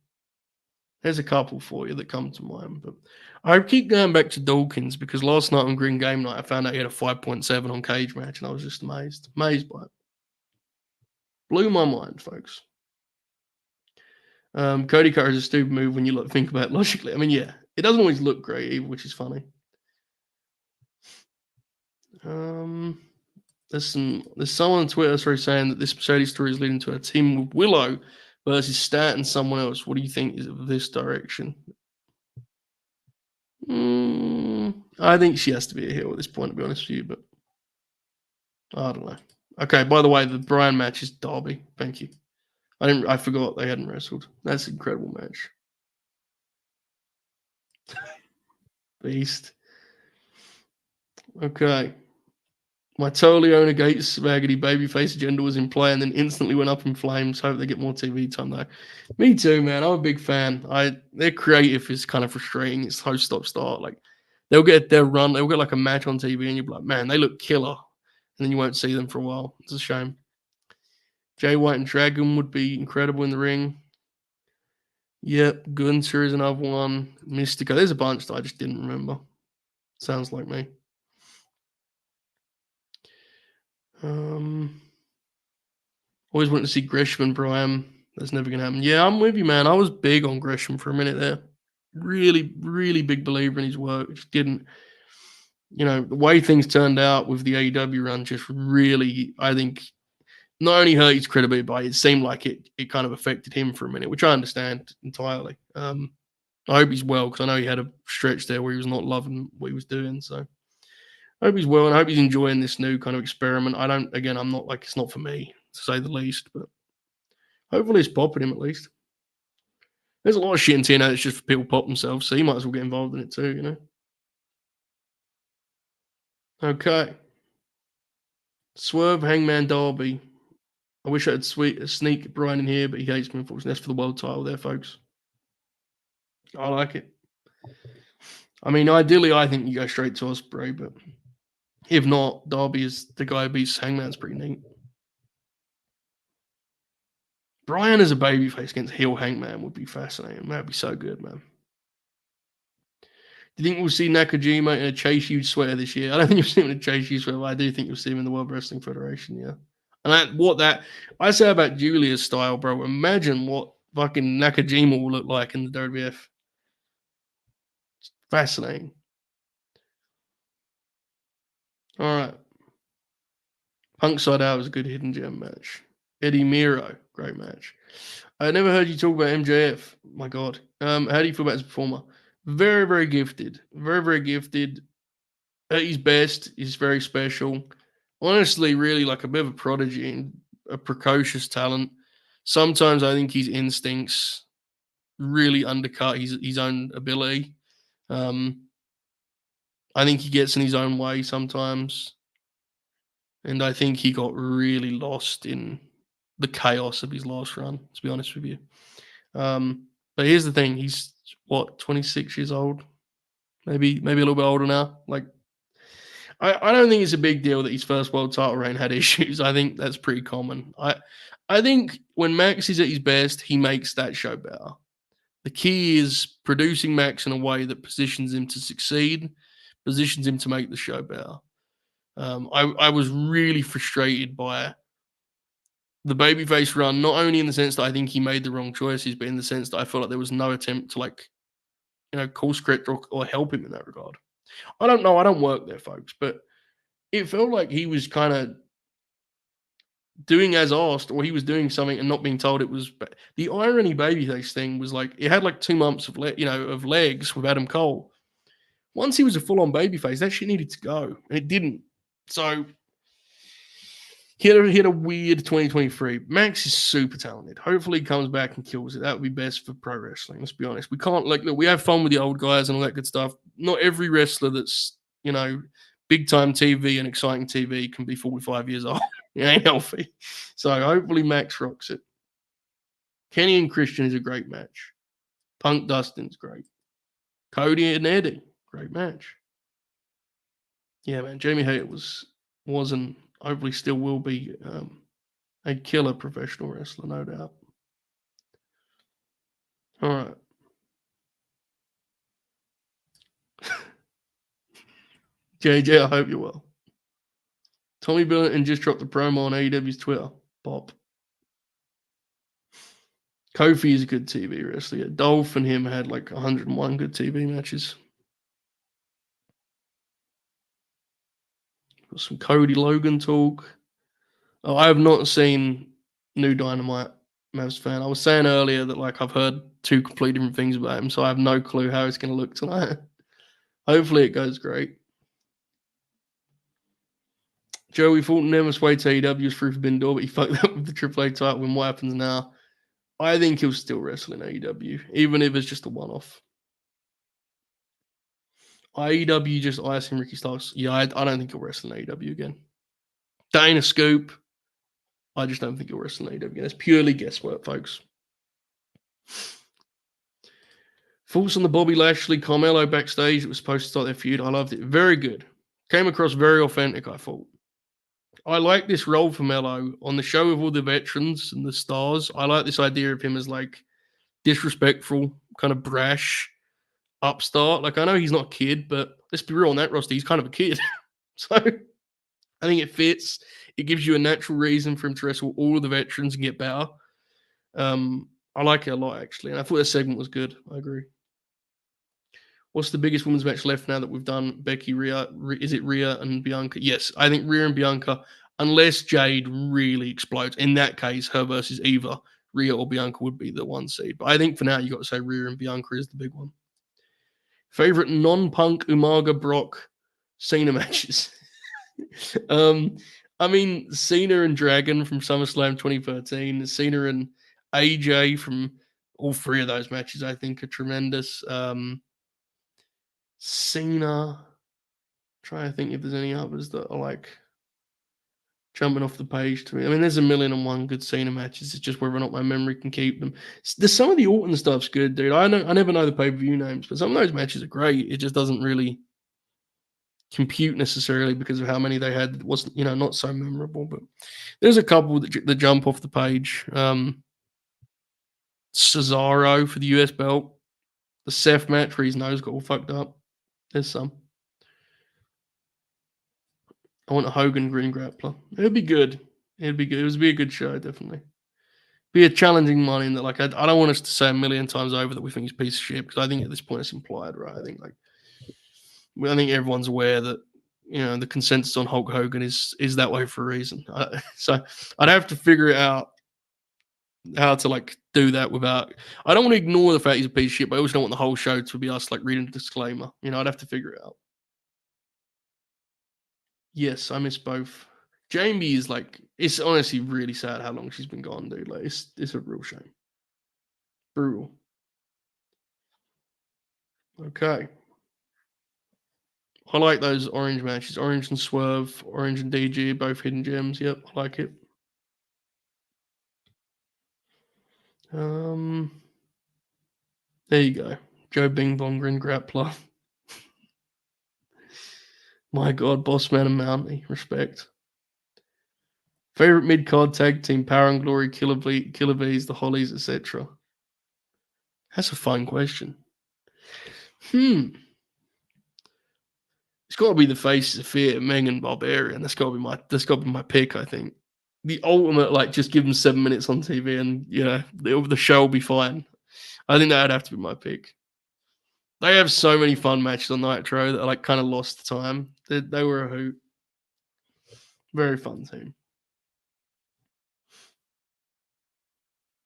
There's a couple for you that come to mind, but I keep going back to Dawkins because last night on Green Game Night, I found out he had a 5.7 on Cage Match, and I was just amazed by it. Blew my mind, folks. Cody Carr is a stupid move when you think about it logically. I mean, yeah, it doesn't always look great either, which is funny. There's someone on Twitter saying that this Mercedes story is leading to a team with Willow versus Stat and someone else. What do you think is of this direction? I think she has to be a heel at this point, to be honest with you, but I don't know. Okay, by the way, the Bryan match is Derby. Thank you. I forgot they hadn't wrestled. That's an incredible match. Beast. Okay. My totally owner Gates Spaghetti babyface agenda was in play and then instantly went up in flames. Hope they get more TV time though. Me too, man. I'm a big fan. Their creative is kind of frustrating. It's so stop start. Like they'll get their run, they'll get like a match on TV, and you'll be like, man, they look killer. And then you won't see them for a while. It's a shame. Jay White and Dragon would be incredible in the ring. Yep, Gunther is another one. Mystico. There's a bunch that I just didn't remember. Sounds like me. Always wanted to see Gresham and Bryan. That's never gonna happen. Yeah, I'm with you, man. I was big on Gresham for a minute there. Really, really big believer in his work. Just didn't, the way things turned out with the AEW run just really, I think, not only hurt his credibility, but it seemed like it kind of affected him for a minute, which I understand entirely. I hope he's well because I know he had a stretch there where he was not loving what he was doing. So I hope he's well and I hope he's enjoying this new kind of experiment. I'm not like it's not for me to say the least, but hopefully it's popping him at least. There's a lot of shit in TNA that's just for people to pop themselves, so you might as well get involved in it too. Okay. Swerve Hangman Derby. I wish I had sneak Brian in here, but he hates me, unfortunately. That's for the world title there, folks. I like it. I mean, ideally, I think you go straight to Ospreay, but if not, Darby is the guy who beats Hangman's pretty neat. Brian as a babyface against heel Hangman would be fascinating. That'd be so good, man. Do you think we'll see Nakajima in a Chase U sweater this year? I don't think you'll see him in a Chase U sweater, but I do think you'll see him in the World Wrestling Federation, yeah. And I say about Julia's style, bro. Imagine what fucking Nakajima will look like in the WWF. It's fascinating. All right. Punk Side Out was a good hidden gem match. Eddie Miro, great match. I never heard you talk about MJF. My God. How do you feel about his performer? Very, very gifted. Very, very gifted. At his best, he's very special. Honestly, really like a bit of a prodigy and a precocious talent. Sometimes I think his instincts really undercut his own ability. I think he gets in his own way sometimes. And I think he got really lost in the chaos of his last run, to be honest with you. But here's the thing. He's, 26 years old? Maybe a little bit older now. Like, I don't think it's a big deal that his first world title reign had issues. I think that's pretty common. I think when Max is at his best, he makes that show better. The key is producing Max in a way that positions him to succeed, positions him to make the show better. I was really frustrated by the babyface run, not only in the sense that I think he made the wrong choices, but in the sense that I felt like there was no attempt to course correct or help him in that regard. I don't know. I don't work there, folks, but it felt like he was kind of doing as asked, or he was doing something and not being told it was. The irony babyface thing was like it had like 2 months of legs with Adam Cole. Once he was a full on babyface, that shit needed to go, and it didn't. So he had a weird 2023. Max is super talented. Hopefully, he comes back and kills it. That would be best for pro wrestling. Let's be honest. We can't look. We have fun with the old guys and all that good stuff. Not every wrestler that's big time TV and exciting TV can be 45 years old. It ain't healthy. So hopefully Max rocks it. Kenny and Christian is a great match. Punk Dustin's great. Cody and Eddie, great match. Yeah, man. Jamie Hayter wasn't. Hopefully still will be a killer professional wrestler, no doubt. All right. JJ, I hope you're well. Tommy Billington just dropped the promo on AEW's Twitter. Pop. Kofi is a good TV wrestler. Yeah, Dolph and him had like 101 good TV matches. Got some Cody Logan talk. Oh, I have not seen New Dynamite. Mavs fan. I was saying earlier that like I've heard 2 completely different things about him, so I have no clue how it's going to look tonight. Hopefully it goes great. Joey Fulton never swayed to AEW's through Forbidden Door, but he fucked up with the AAA title win. What happens now? I think he'll still wrestle in AEW, even if it's just a one-off. AEW just icing Ricky Starks. Yeah, I don't think he'll wrestle in AEW again. That ain't a scoop. I just don't think he'll wrestle in AEW again. It's purely guesswork, folks. Thoughts on the Bobby Lashley Carmelo backstage? It was supposed to start their feud. I loved it. Very good. Came across very authentic, I thought. I like this role for Mello on the show with all the veterans and the stars. I like this idea of him as like disrespectful, kind of brash upstart. Like I know he's not a kid, but let's be real on that roster, he's kind of a kid. So I think it fits. It gives you a natural reason for him to wrestle all of the veterans and get better. I like it a lot actually, and I thought that segment was good. I agree. What's the biggest women's match left now that we've done? Becky, Rhea, is it Rhea and Bianca? Yes, I think Rhea and Bianca, unless Jade really explodes. In that case, her versus either Rhea or Bianca would be the one seed. But I think for now, you got to say Rhea and Bianca is the big one. Favorite non-Punk Umaga Brock Cena matches? I mean, Cena and Dragon from SummerSlam 2013, Cena and AJ from all three of those matches, I think, are tremendous. Cena. Trying to think if there's any others that are like jumping off the page to me. I mean, there's a million and one good Cena matches. It's just whether or not my memory can keep them. There's some of the Orton stuff's good, dude. I never know the pay-per-view names, but some of those matches are great. It just doesn't really compute necessarily because of how many they had. It wasn't, not so memorable, but there's a couple that jump off the page. Cesaro for the US belt. The Seth match where his nose got all fucked up. There's some. I want a Hogan Green Grappler. It'd be good. It'd be good. It would be a good show, definitely. Be a challenging one in that, like, I don't want us to say a million times over that we think he's a piece of shit because I think at this point it's implied, right? I think everyone's aware that the consensus on Hulk Hogan is that way for a reason. So I'd have to figure out how to like do that without. I don't want to ignore the fact he's a piece of shit, but I also don't want the whole show to be us like reading a disclaimer. I'd have to figure it out. Yes, I miss both. Jamie is like, it's honestly really sad how long she's been gone, dude. Like, it's a real shame. Brutal. Okay. I like those orange matches. Orange and Swerve, Orange and DG, both hidden gems. Yep, I like it. There you go. Joe Bing Bong Grin Grappler. My God, Bossman and Mountie. Respect. Favorite mid-card tag team, Power and Glory, Killer Bees, the Hollies, etc. That's a fun question. It's got to be the Faces of Fear, Meng and Barbarian. That's got to be my pick, I think. The ultimate, like, just give them 7 minutes on TV and, the show will be fine. I think that would have to be my pick. They have so many fun matches on Nitro that I, like, kind of lost the time. They were a hoot. Very fun team.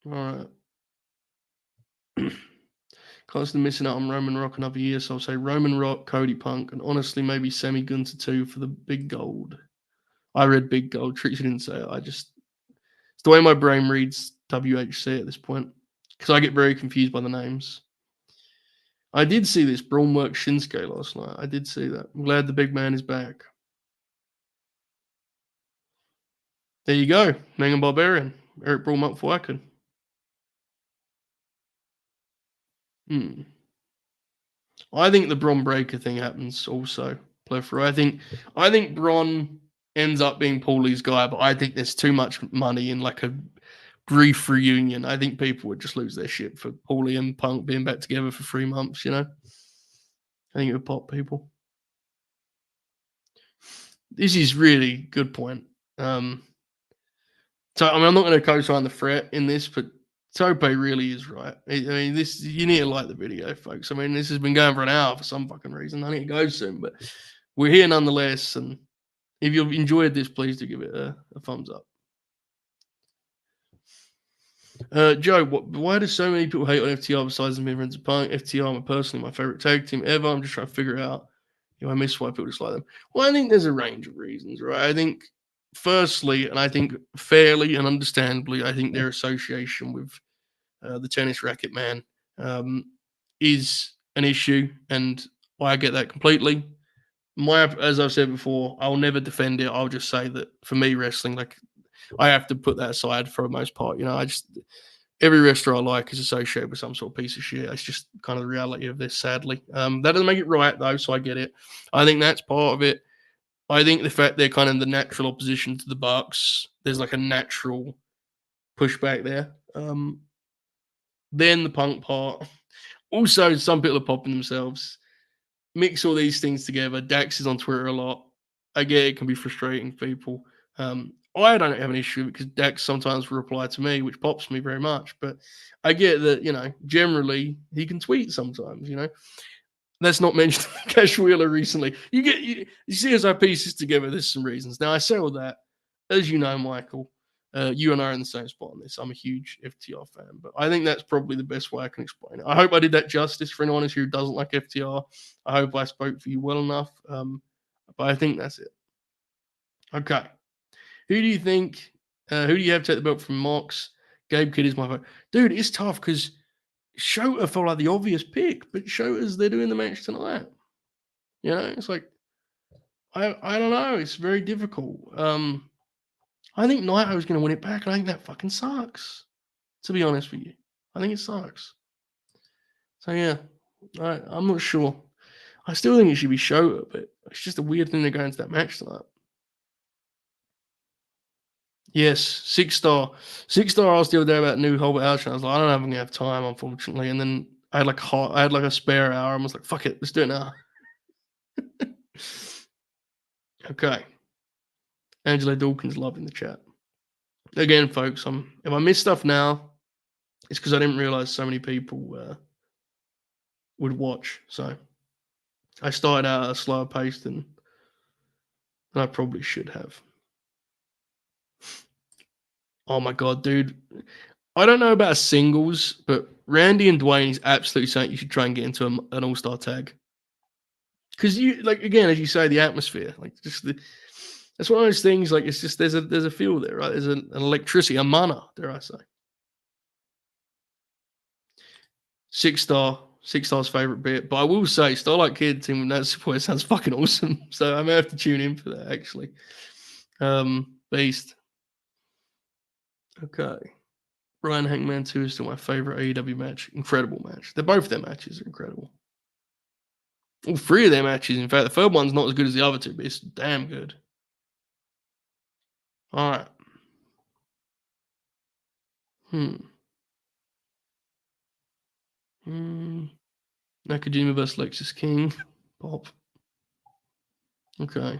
All right. Constantly missing out on Roman Rock another year, so I'll say Roman Rock, Cody Punk, and honestly maybe Semi Gunter 2 for the big gold. I read big gold. Trixie didn't say it. It's the way my brain reads WHC at this point because I get very confused by the names. I did see this Braun Works Shinsuke last night. I did see that. I'm glad the big man is back. There you go. Megan Barbarian. Eric Braun up for Wacken. I think the Braun Breaker thing happens also. Plethora. I think Braun ends up being Paulie's guy, but I think there's too much money in like a brief reunion. I think people would just lose their shit for Paulie and Punk being back together for 3 months, I think it would pop people. This is really good point. So I'm not going to co-sign the threat in this, but Tope really is right. I mean, this you need to like the video, folks. I mean, this has been going for an hour for some fucking reason. I need to go soon, but we're here nonetheless. And if you've enjoyed this, please do give it a thumbs up. Joe, why do so many people hate on FTR besides the Midlands Punk? FTR are personally my favorite tag team ever. I'm just trying to figure out, I miss why people dislike them. Well, I think there's a range of reasons, right? I think, firstly, and I think fairly and understandably, I think their association with the tennis racket man is an issue, and I get that completely. as I've said before, I'll never defend it. I'll just say that for me, wrestling, like I have to put that aside for the most part. I just every wrestler I like is associated with some sort of piece of shit. It's just kind of the reality of this, sadly. That doesn't make it right though, so I get it. I think that's part of it. I think the fact they're kind of the natural opposition to the Bucks, there's like a natural pushback there. Then the Punk part. Also, some people are popping themselves. Mix all these things together. Dax is on Twitter a lot. I get it can be frustrating for people. I don't have an issue because Dax sometimes will reply to me, which pops me very much. But I get that, generally he can tweet sometimes. Let's not mention Cash Wheeler recently. You see as I piece this together, there's some reasons. Now I say all that, as you know, Michael, you and I are in the same spot on this. I'm a huge FTR fan, but I think that's probably the best way I can explain it. I hope I did that justice for anyone who doesn't like FTR. I hope I spoke for you well enough. But I think that's it. Okay. Who do you think? Who do you have to take the belt from Mox? Gabe Kidd is my vote. Dude, it's tough because Shota felt like the obvious pick, but Shota's they're doing the match tonight. It's like I don't know. It's very difficult. I think Naito is going to win it back, and I think that fucking sucks. To be honest with you, I think it sucks. So yeah, I'm not sure. I still think it should be Shota, but it's just a weird thing to go into that match tonight. Yes, 6 star. 6 star. I was the other day about new Hulbert House, and I was like, I don't know if I'm gonna have time, unfortunately. And then I had like a spare hour, and was like, fuck it, let's do it now. Okay. Angela Dawkins loving the chat. Again, folks, if I miss stuff now, it's because I didn't realize so many people would watch. So I started out at a slower pace than I probably should have. Oh my god, dude. I don't know about singles, but Randy and Dwayne is absolutely something you should try and get into an all-star tag. Because again, as you say, the atmosphere, that's one of those things. Like it's just there's a feel there, right? There's an electricity, a mana, dare I say. 6 star, 6 star's favorite bit, but I will say, Starlight Kid team with that support sounds fucking awesome. So I may have to tune in for that actually. Beast. Okay. Ryan Hangman 2 is still my favorite AEW match. Incredible match. Both their matches are incredible. All three of their matches, in fact, the third one's not as good as the other two, but it's damn good. All right. Nakajima vs. Lexus King. Pop. Okay.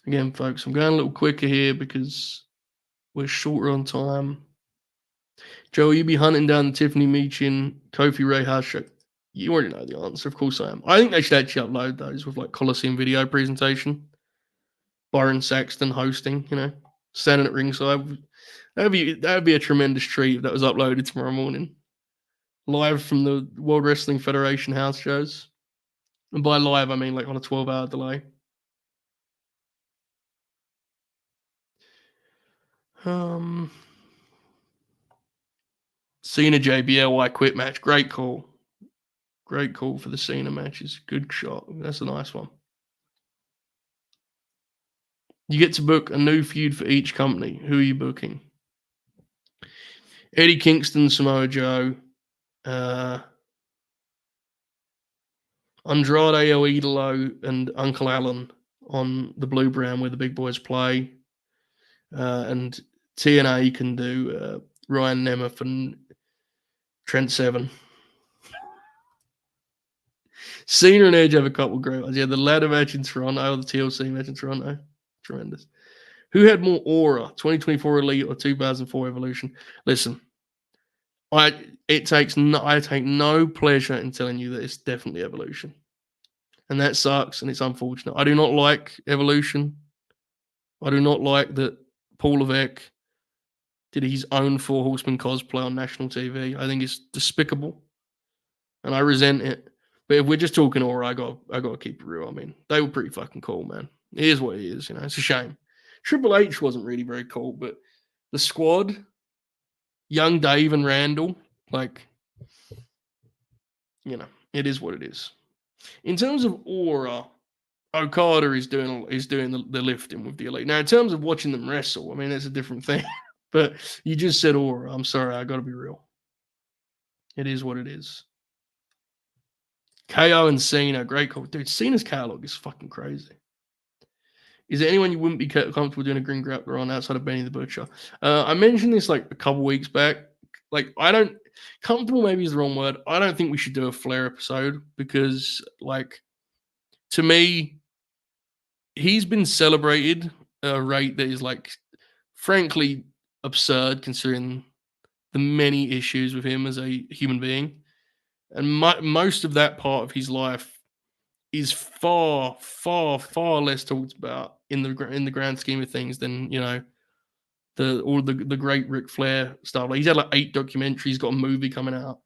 Again, folks, I'm going a little quicker here because we're shorter on time. Joe, you be hunting down the Tiffany Meechin, Kofi Ray house show. You already know the answer. Of course I am. I think they should actually upload those with like Coliseum video presentation. Byron Saxton hosting, standing at ringside. That'd be a tremendous treat if that was uploaded tomorrow morning. Live from the World Wrestling Federation house shows. And by live, I mean like on a 12-hour delay. Cena JBL, I quit match. Great call. Great call for the Cena matches. Good shot. That's a nice one. You get to book a new feud for each company. Who are you booking? Eddie Kingston, Samoa Joe, Andrade El Idolo, and Uncle Allen on the Blue Brand where the big boys play. And TNA can do Ryan Nemeth and Trent Seven. Cena and Edge have a couple great ones. Yeah, the ladder match in Toronto, the TLC match in Toronto. Tremendous. Who had more aura, 2024 Elite or 2004 Evolution? Listen, I take no pleasure in telling you that it's definitely Evolution. And that sucks, and it's unfortunate. I do not like Evolution. I do not like that Paul Levesque did his own Four Horsemen cosplay on national TV. I think it's despicable, and I resent it. But if we're just talking aura, I got to keep it real. I mean, they were pretty fucking cool, man. It is what it is, It's a shame. Triple H wasn't really very cool, but the squad, Young Dave and Randall, it is what it is. In terms of aura, Okada is doing the lifting with the Elite. Now, in terms of watching them wrestle, I mean, that's a different thing. But you just said aura. I'm sorry, I got to be real. It is what it is. KO and Cena, great call. Dude, Cena's catalog is fucking crazy. Is there anyone you wouldn't be comfortable doing a green grappler on outside of Benny the Butcher? I mentioned this like a couple weeks back. Like, I don't comfortable maybe is the wrong word. I don't think we should do a Flair episode because, like, to me, he's been celebrated at a rate that is like, frankly, absurd considering the many issues with him as a human being, and most of that part of his life is far, far, far less talked about in the grand scheme of things than the great Ric Flair stuff. Like, he's had like 8 documentaries, got a movie coming out.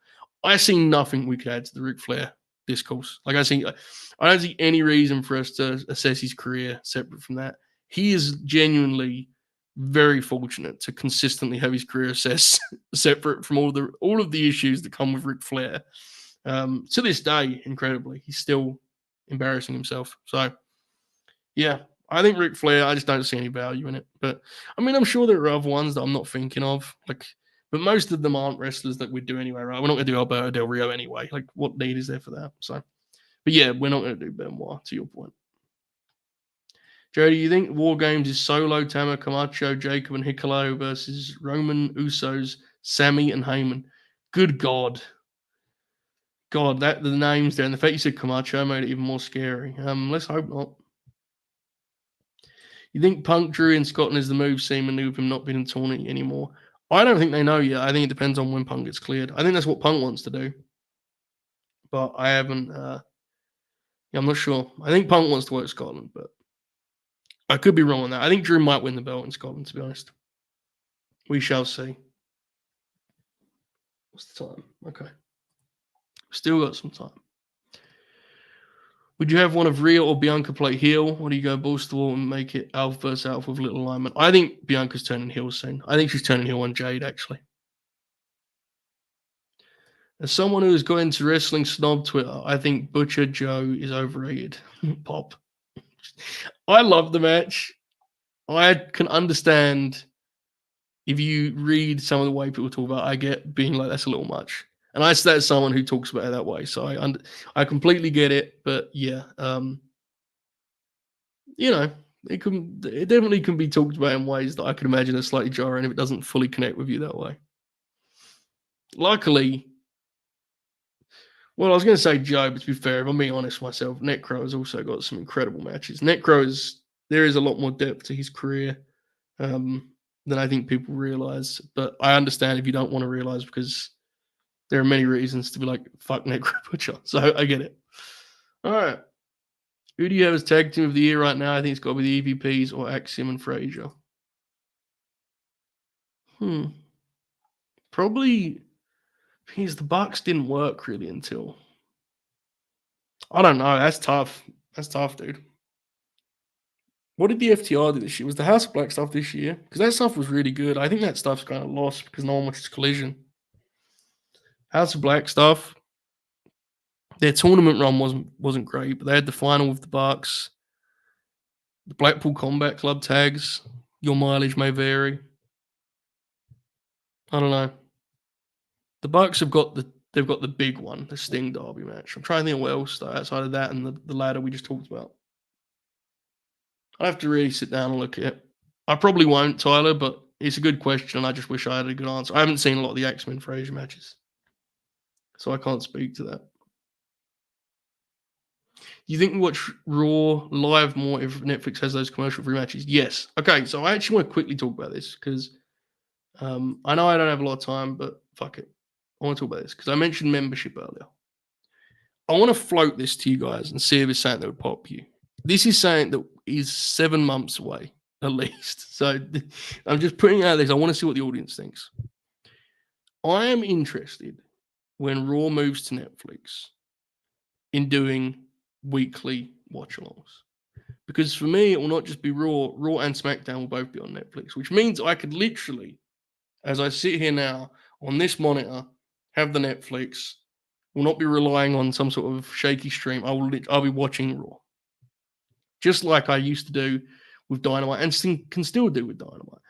I see nothing we could add to the Ric Flair discourse. Like, I don't see any reason for us to assess his career separate from that. He is genuinely very fortunate to consistently have his career assessed separate from all of the issues that come with Ric Flair. To this day, incredibly, he's still embarrassing himself. So, yeah, I think Ric Flair, I just don't see any value in it. But, I mean, I'm sure there are other ones that I'm not thinking of. But most of them aren't wrestlers that we'd do anyway, right? We're not going to do Alberto Del Rio anyway. Like, what need is there for that? So, but yeah, we're not going to do Benoit, to your point. Jody, you think War Games is Solo, Tama, Camacho, Jacob, and Hikuleo versus Roman, Usos, Sammy, and Heyman? Good God. God, that the names there, and the fact you said Camacho made it even more scary. Let's hope not. You think Punk Drew in Scotland is the move scene and with him not being in tournament anymore? I don't think they know yet. I think it depends on when Punk gets cleared. I think that's what Punk wants to do. But I haven't I'm not sure. I think Punk wants to work Scotland, but I could be wrong on that. I think Drew might win the belt in Scotland, to be honest. We shall see. What's the time? Okay. Still got some time. Would you have one of Rhea or Bianca play heel, or do you go balls to the wall and make it Alpha versus Alpha with little alignment? I think Bianca's turning heel soon. I think she's turning heel on Jade, actually. As someone who has got into wrestling snob Twitter, I think Butcher Joe is overrated. Pop. I love the match. I can understand if you read some of the way people talk about it, I get being like, that's a little much. And I say that's someone who talks about it that way. So I completely get it. But yeah, it definitely can be talked about in ways that I could imagine are slightly jarring if it doesn't fully connect with you that way. Luckily, well, I was going to say Joe, but to be fair, if I'm being honest with myself, Necro has also got some incredible matches. There is a lot more depth to his career than I think people realize. But I understand if you don't want to realize because there are many reasons to be like, fuck Necro Butcher. So I get it. All right. Who do you have as tag team of the year right now? I think it's got to be the EVPs or Axiom and Frazier. Probably because the Bucks didn't work really until. I don't know. That's tough. That's tough, dude. What did the FTR do this year? Was the House of Black stuff this year? Because that stuff was really good. I think that stuff's kind of lost because no one watches Collision. House of Black stuff. Their tournament run wasn't great, but they had the final with the Bucks. The Blackpool Combat Club tags. Your mileage may vary. I don't know. The Bucks they've got the big one, the Sting Derby match. I'm trying to think of what else though, outside of that and the ladder we just talked about. I have to really sit down and look at it. I probably won't, Tyler, but it's a good question, and I just wish I had a good answer. I haven't seen a lot of the X-Men Frazier matches, so I can't speak to that. Do you think we watch Raw live more if Netflix has those commercial-free matches? Yes. Okay, so I actually want to quickly talk about this because I know I don't have a lot of time, but fuck it. I want to talk about this because I mentioned membership earlier. I want to float this to you guys and see if it's something that would pop you. This is something that is 7 months away, at least. So I'm just putting out this. I want to see what the audience thinks. I am interested when Raw moves to Netflix in doing weekly watch-alongs. Because for me, it will not just be Raw. Raw and SmackDown will both be on Netflix, which means I could literally, as I sit here now on this monitor, have the Netflix, will not be relying on some sort of shaky stream. I'll be watching Raw. just like I used to do with Dynamite and can still do with Dynamite.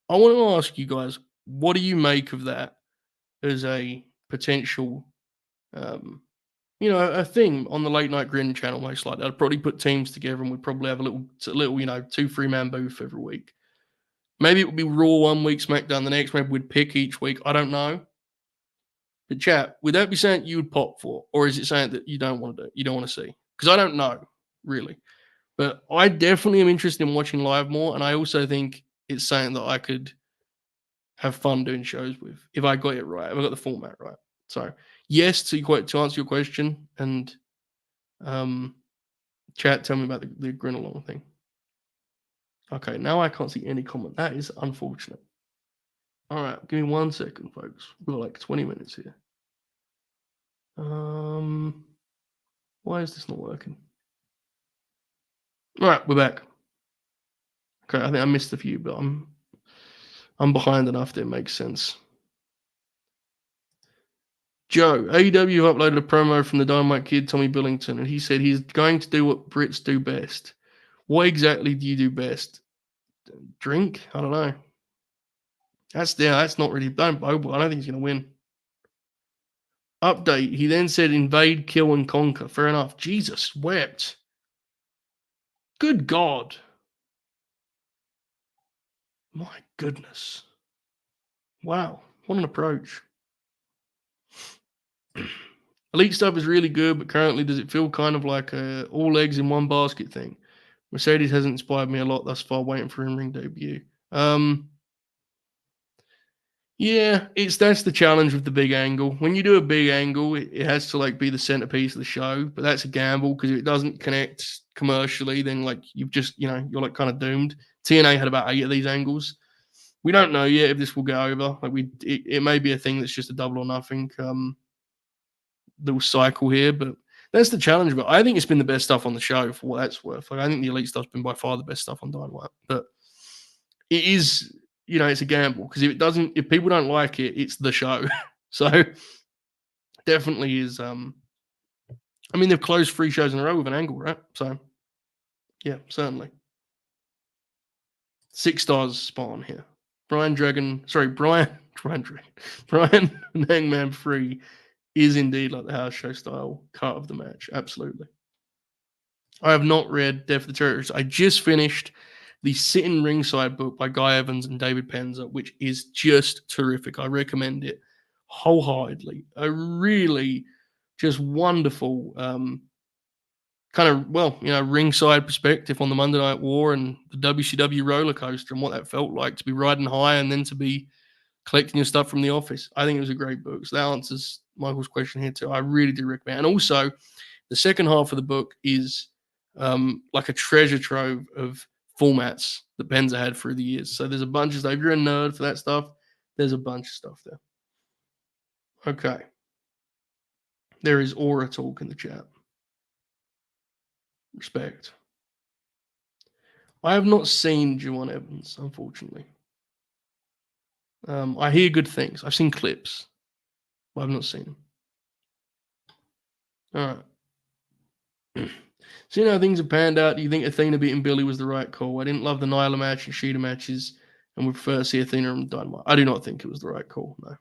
I want to ask you guys, what do you make of that as a potential, um, a thing on the late night grin channel? Most likely, I'd probably put teams together and we'd probably have a little, 2-3 man booth every week. Maybe it would be Raw one week, SmackDown the next. Maybe we'd pick each week. I don't know. But chat, would that be something you would pop for, or is it something that you don't want to do? You don't want to see? Because I don't know really. But I definitely am interested in watching live more, and I also think it's something that I could have fun doing shows with if I got it right, if I got the format right. So yes, to answer your question, and chat, tell me about the grin along thing. Okay, now I can't see any comment. That is unfortunate. All right, give me 1 second, folks. We've got like 20 minutes here. Why is this not working? All right, we're back. Okay, I think I missed a few, but I'm behind enough that it makes sense. Joe, AEW have uploaded a promo from the Dynamite Kid, Tommy Billington, and he said he's going to do what Brits do best. What exactly do you do best? Drink? I don't know. That's not really done. I don't think he's going to win. Update. He then said invade, kill, and conquer. Fair enough. Jesus wept. Good God. My goodness. Wow. What an approach. Elite stuff is really good, but currently does it feel kind of like a all eggs in one basket thing? Mercedes hasn't inspired me a lot thus far, waiting for in-ring debut. Yeah, that's the challenge with the big angle. When you do a big angle, it has to like be the centerpiece of the show, but that's a gamble because if it doesn't connect commercially, then like you've just, you're like kind of doomed. TNA had about 8 of these angles. We don't know yet if this will go over. Like it may be a thing that's just a double or nothing little cycle here, but that's the challenge. But I think it's been the best stuff on the show for what that's worth. Like I think the Elite stuff's been by far the best stuff on Dynamite, but it is, it's a gamble because if people don't like it, it's the show. So definitely is. They've closed 3 shows in a row with an angle, right? So yeah, certainly 6 stars spot on here. Brian and Hangman 3 is indeed like the house show style cut of the match. Absolutely. I have not read Death of the Territories. I just finished the Sitting Ringside book by Guy Evans and David Penza, which is just terrific. I recommend it wholeheartedly. A really just wonderful ringside perspective on the Monday Night War and the WCW roller coaster and what that felt like to be riding high and then to be collecting your stuff from the office. I think it was a great book. So that answers Michael's question here too. I really do recommend. And also, the second half of the book is like a treasure trove of formats that Penza had through the years. So there's a bunch of stuff. If you're a nerd for that stuff, there's a bunch of stuff there. Okay. There is Aura talk in the chat. Respect. I have not seen Juwan Evans, unfortunately. I hear good things. I've seen clips, but I've not seen them. All right. So how things have panned out. Do you think Athena beating Billy was the right call? I didn't love the Nyla match and Sheeta matches, and would prefer to see Athena and Dynamite. I do not think it was the right call, no.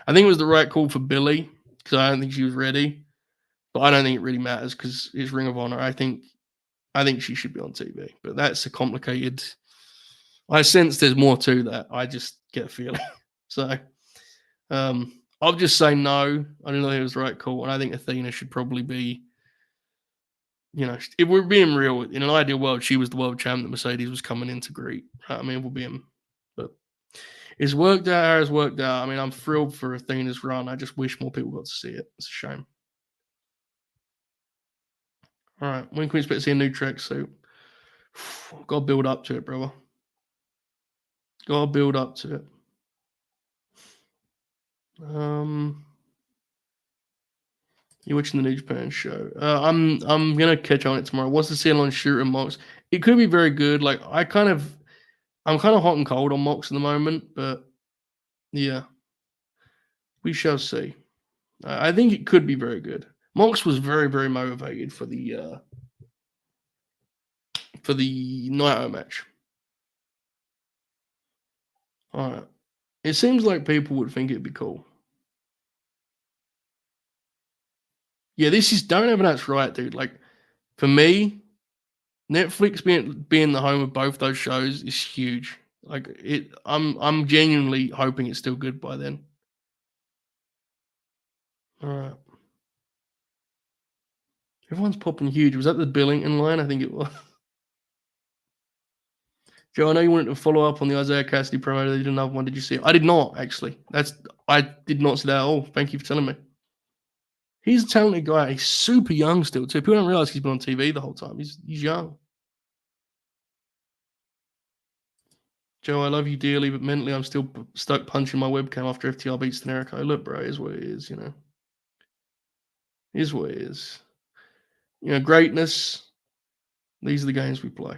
I think it was the right call for Billy, because I don't think she was ready. But I don't think it really matters because it's Ring of Honor. I think she should be on TV. But that's a complicated. I sense there's more to that. I just get a feeling. So I'll just say no. I don't know if it was the right call. And I think Athena should probably be, if we're being real, in an ideal world, she was the world champ that Mercedes was coming in to greet. Right? We'll be in. But it's worked out how it's worked out. I'm thrilled for Athena's run. I just wish more people got to see it. It's a shame. All right. When can we expect to see a new tracksuit? Got to build up to it, brother. Got to build up to it. You're watching the New Japan show. I'm gonna catch on it tomorrow. What's the seal on Shooter and Mox? It could be very good. Like I'm kind of hot and cold on Mox at the moment, but yeah, we shall see. I think it could be very good. Mox was very, very motivated for the for the Naito match. All right. It seems like people would think it'd be cool. Yeah, this is don't ever that's right, dude. Like for me, Netflix being the home of both those shows is huge. Like I'm genuinely hoping it's still good by then. All right. Everyone's popping huge. Was that the Billington line? I think it was. Joe, I know you wanted to follow up on the Isaiah Cassidy promo. They did another one. Did you see it? I did not, actually. I did not see that at all. Thank you for telling me. He's a talented guy. He's super young still, too. People don't realize he's been on TV the whole time. He's young. Joe, I love you dearly, but mentally I'm still stuck punching my webcam after FTR beats Tenerico. Look, bro, it is what it is, you know. It is what it is. You know, greatness, these are the games we play.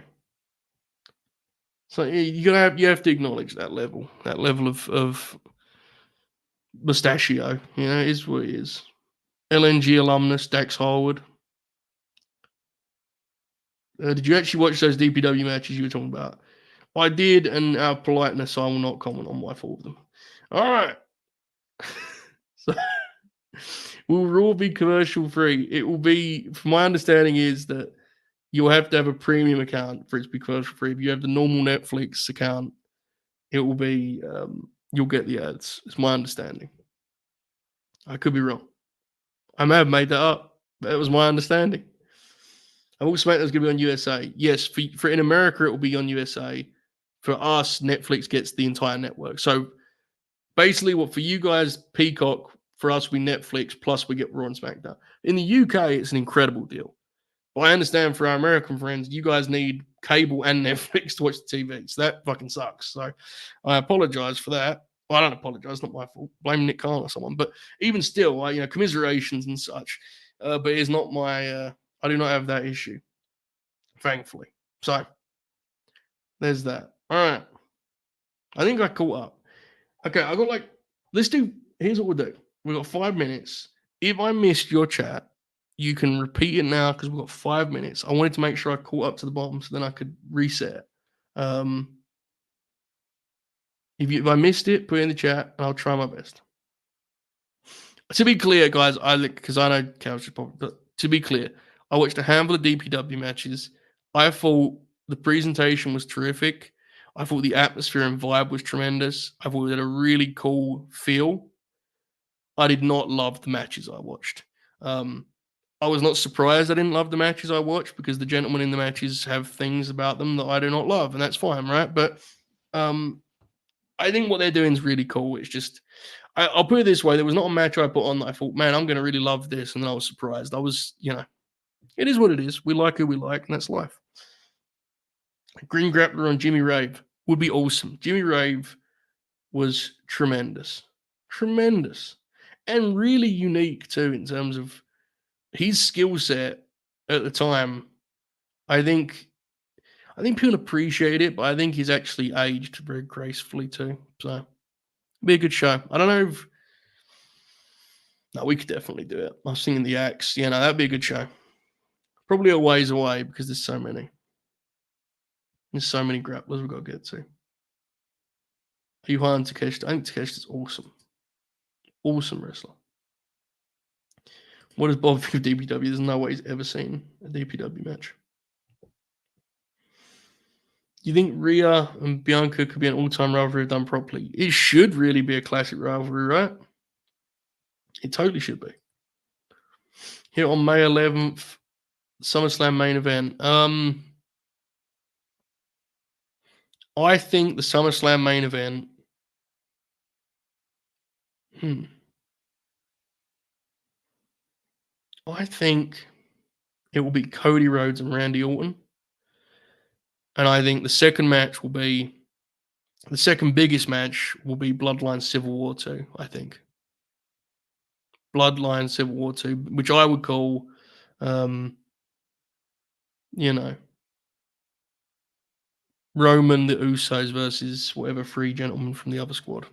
So you have to acknowledge that level of mustachio. You know, it is what it is. LNG alumnus Dax Harwood. Did you actually watch those DPW matches you were talking about? I did, and out of politeness, I will not comment on my fault of them. All right. So, will Raw be commercial free? It will be, from my understanding, is that you'll have to have a premium account for it to be commercial free. If you have the normal Netflix account, it will be, you'll get the ads. It's my understanding. I could be wrong. I may have made that up, but it was my understanding. I will SmackDown's going to be on USA. Yes, for in America, it will be on USA. For us, Netflix gets the entire network. So basically, what for you guys, Peacock, for us, we Netflix, plus we get Raw and SmackDown. In the UK, it's an incredible deal. But I understand for our American friends, you guys need cable and Netflix to watch the TV. So that fucking sucks. So I apologize for that. Well, I don't apologize. It's not my fault. Blame Nick Khan or someone. But even still, commiserations and such. But it's not my, I do not have that issue, thankfully. So there's that. All right. I think I caught up. Okay, I got here's what we'll do. We've got 5 minutes. If I missed your chat, you can repeat it now because we've got 5 minutes. I wanted to make sure I caught up to the bottom so then I could reset. If I missed it, put it in the chat and I'll try my best. To be clear, guys, because I know Cal should probably, but to be clear, I watched a handful of DPW matches. I thought the presentation was terrific. I thought the atmosphere and vibe was tremendous. I thought it had a really cool feel. I did not love the matches I watched. I was not surprised I didn't love the matches I watched because the gentlemen in the matches have things about them that I do not love, and that's fine, right? But I think what they're doing is really cool. It's just, I'll put it this way. There was not a match I put on that I thought, man, I'm going to really love this. And then I was surprised. I was, it is what it is. We like who we like, and that's life. Green Grappler on Jimmy Rave would be awesome. Jimmy Rave was tremendous. Tremendous. And really unique, too, in terms of his skill set at the time. I think people appreciate it, but I think he's actually aged very gracefully, too. So, be a good show. I don't know if... No, we could definitely do it. I was singing the Axe. Yeah, no, that'd be a good show. Probably a ways away because there's so many. There's so many grapplers we've got to get to. Are you high on Takeshita? I think Takeshita's awesome. Awesome wrestler. What does Bob think of DPW? There's no way he's ever seen a DPW match. Do you think Rhea and Bianca could be an all-time rivalry if done properly? It should really be a classic rivalry, right? It totally should be. Here on May 11th, SummerSlam main event. I think the SummerSlam main event. I think it will be Cody Rhodes and Randy Orton. And I think the second match will be, the second biggest match will be Bloodline Civil War 2, I think. Bloodline Civil War 2, which I would call, Roman, the Usos versus whatever three gentlemen from the other squad.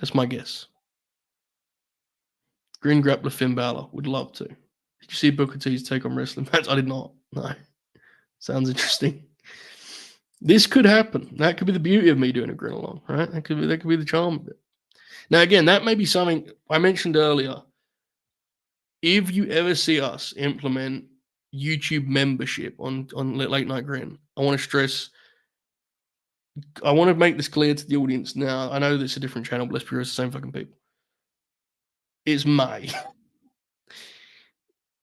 That's my guess. Green Grappler Finn Balor. Would love to. Did you see Booker T's take on wrestling match? I did not. No. Sounds interesting. This could happen. That could be the beauty of me doing a grin along, right? That could be the charm of it. Now, again, that may be something I mentioned earlier. If you ever see us implement YouTube membership on Late Night Grin, I want to make this clear to the audience now. I know this is a different channel, but let's be real, it's the same fucking people. It's May.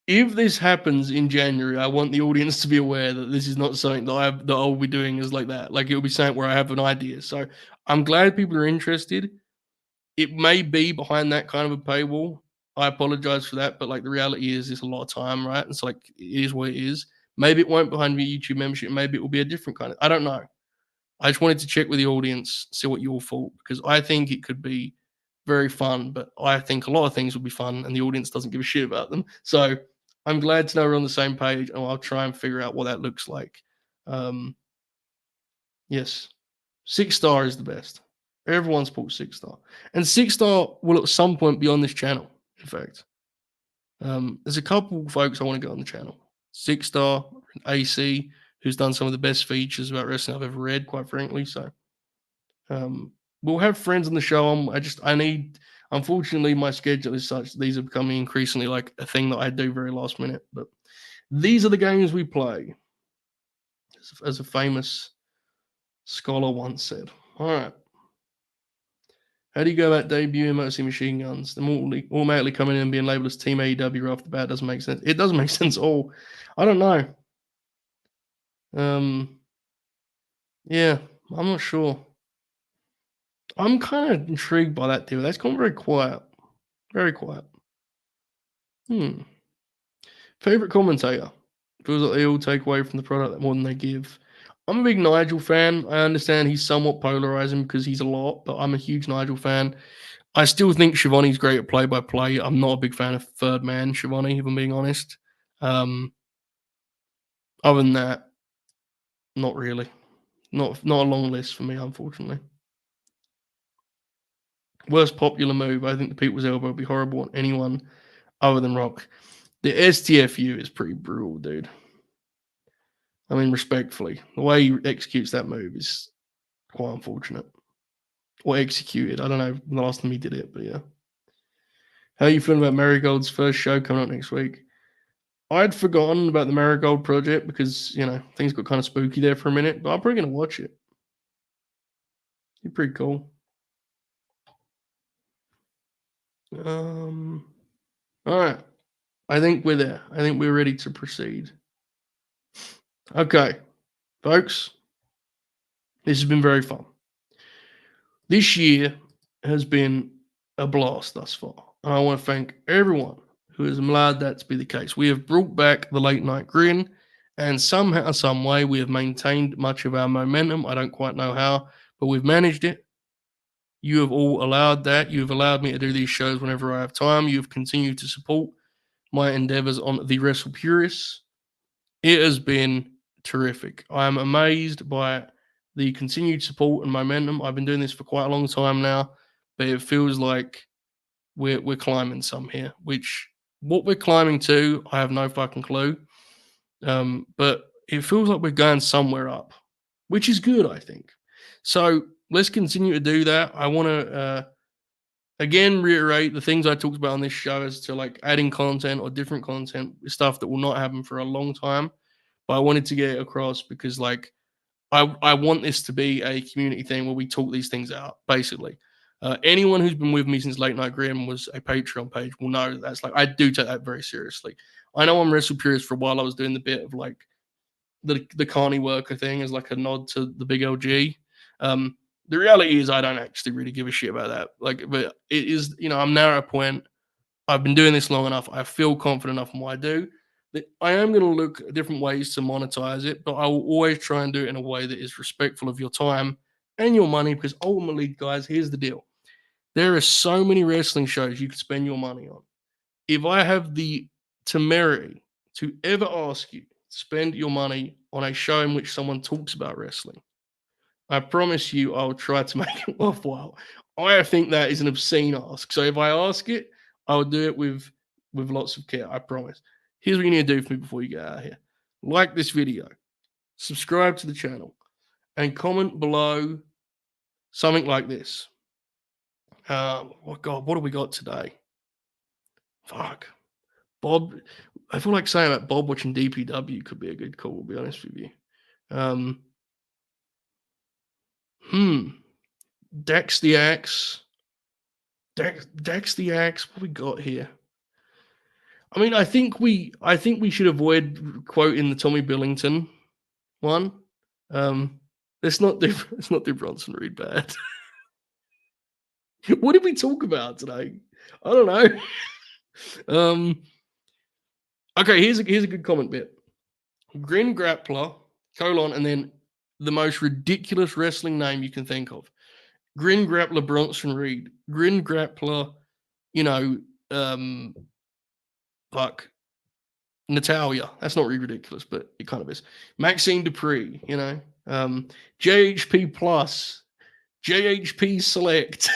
If this happens in January, I want the audience to be aware that this is not something that I'll be doing is like that. Like it'll be something where I have an idea. So I'm glad people are interested. It may be behind that kind of a paywall. I apologize for that, but like the reality is, it's a lot of time, right? It's like it is what it is. Maybe it won't behind your YouTube membership. Maybe it will be a different kind of. I don't know. I just wanted to check with the audience, see what you all thought, because I think it could be very fun. But I think a lot of things will be fun, and the audience doesn't give a shit about them. So I'm glad to know we're on the same page, and I'll try and figure out what that looks like. Um, yes, 6 star is the best. Everyone supports 6 star, and 6 star will at some point be on this channel. In fact, there's a couple folks I want to get on the channel. 6 star, AC, who's done some of the best features about wrestling I've ever read, quite frankly. So we'll have friends on the show. Unfortunately, my schedule is such that these are becoming increasingly like a thing that I do very last minute. But these are the games we play, as a famous scholar once said. All right. How do you go about debuting Motor Machine Guns? Them automatically coming in and being labeled as Team AEW right off the bat doesn't make sense. It doesn't make sense at all. I don't know. Yeah, I'm not sure. I'm kind of intrigued by that deal. That's gone very quiet. Very quiet. Favorite commentator? Feels like they all take away from the product more than they give. I'm a big Nigel fan. I understand he's somewhat polarizing because he's a lot, but I'm a huge Nigel fan. I still think Shivani's great at play-by-play. I'm not a big fan of third man Shivani, if I'm being honest. Other than that, not really. Not a long list for me, unfortunately. Worst popular move, I think the People's Elbow would be horrible on anyone other than Rock. The STFU is pretty brutal, dude. I mean, respectfully, the way he executes that move is quite unfortunate. Or executed. I don't know the last time he did it, but yeah. How are you feeling about Marigold's first show coming up next week? I'd forgotten about the Marigold project because, things got kind of spooky there for a minute, but I'm probably going to watch it. It's pretty cool. All right. I think we're there. I think we're ready to proceed. Okay, folks, this has been very fun. This year has been a blast thus far, and I want to thank everyone who has allowed that to be the case. We have brought back the late night grin, and somehow, some way, we have maintained much of our momentum. I don't quite know how, but we've managed it. You have all allowed that. You have allowed me to do these shows whenever I have time. You have continued to support my endeavors on the Wrestle Purists. It has been terrific. I am amazed by the continued support and momentum. I've been doing this for quite a long time now, but it feels like we're climbing some here. Which what we're climbing to, I have no fucking clue. But it feels like we're going somewhere up, which is good, I think. So let's continue to do that. I want to again reiterate the things I talked about on this show as to like adding content or different content, stuff that will not happen for a long time. But I wanted to get it across because like I want this to be a community thing where we talk these things out, basically. Anyone who's been with me since Late Night Grim was a Patreon page will know that's like I do take that very seriously. I know I'm Wrestle Purist for a while. I was doing the bit of like the Carney worker thing as like a nod to the big LG. The reality is I don't actually really give a shit about that. Like, but it is, I'm now at a point. I've been doing this long enough. I feel confident enough in what I do that I am going to look at different ways to monetize it, but I will always try and do it in a way that is respectful of your time and your money. Because ultimately, guys, here's the deal: there are so many wrestling shows you could spend your money on. If I have the temerity to ever ask you to spend your money on a show in which someone talks about wrestling, I promise you I'll try to make it worthwhile. I think that is an obscene ask. So if I ask it, I'll do it with lots of care. I promise. Here's what you need to do for me before you get out of here. Like this video. subscribe to the channel, and comment below something like this. Oh God, what do we got today? Fuck. Bob, I feel like saying that Bob watching DPW could be a good call, to be honest with you. Um, Dex the Axe. Dex the Axe. What we got here? I mean, I think we should avoid quoting the Tommy Billington one. Let's not do Bronson Reed bad. What did we talk about today? I don't know. Okay, here's a good comment bit. Grin Grappler, and then the most ridiculous wrestling name you can think of. Grin Grappler Bronson Reed. Grin Grappler, fuck. Natalia. That's not really ridiculous, but it kind of is. Maxine Dupree, JHP Plus. JHP Select.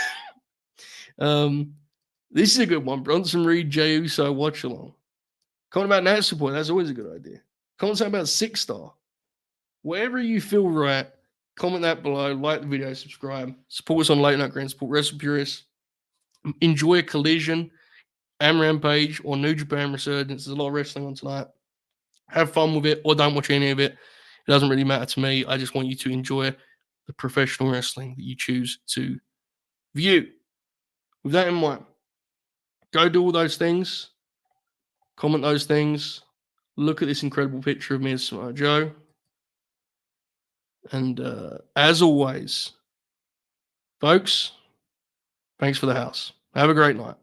This is a good one. Bronson Reed, Jey Uso, watch along. Comment about Nat support. That's always a good idea. Comment something about 6-star. Wherever you feel right, comment that below. Like the video, subscribe. Support us on Late Night Grand. Support Wrestle Purists. Enjoy Collision and Rampage or New Japan Resurgence. There's a lot of wrestling on tonight. Have fun with it or don't watch any of it. It doesn't really matter to me. I just want you to enjoy the professional wrestling that you choose to view. With that in mind, go do all those things. Comment those things. Look at this incredible picture of me and Samoa Joe. And as always, folks, thanks for the house. Have a great night.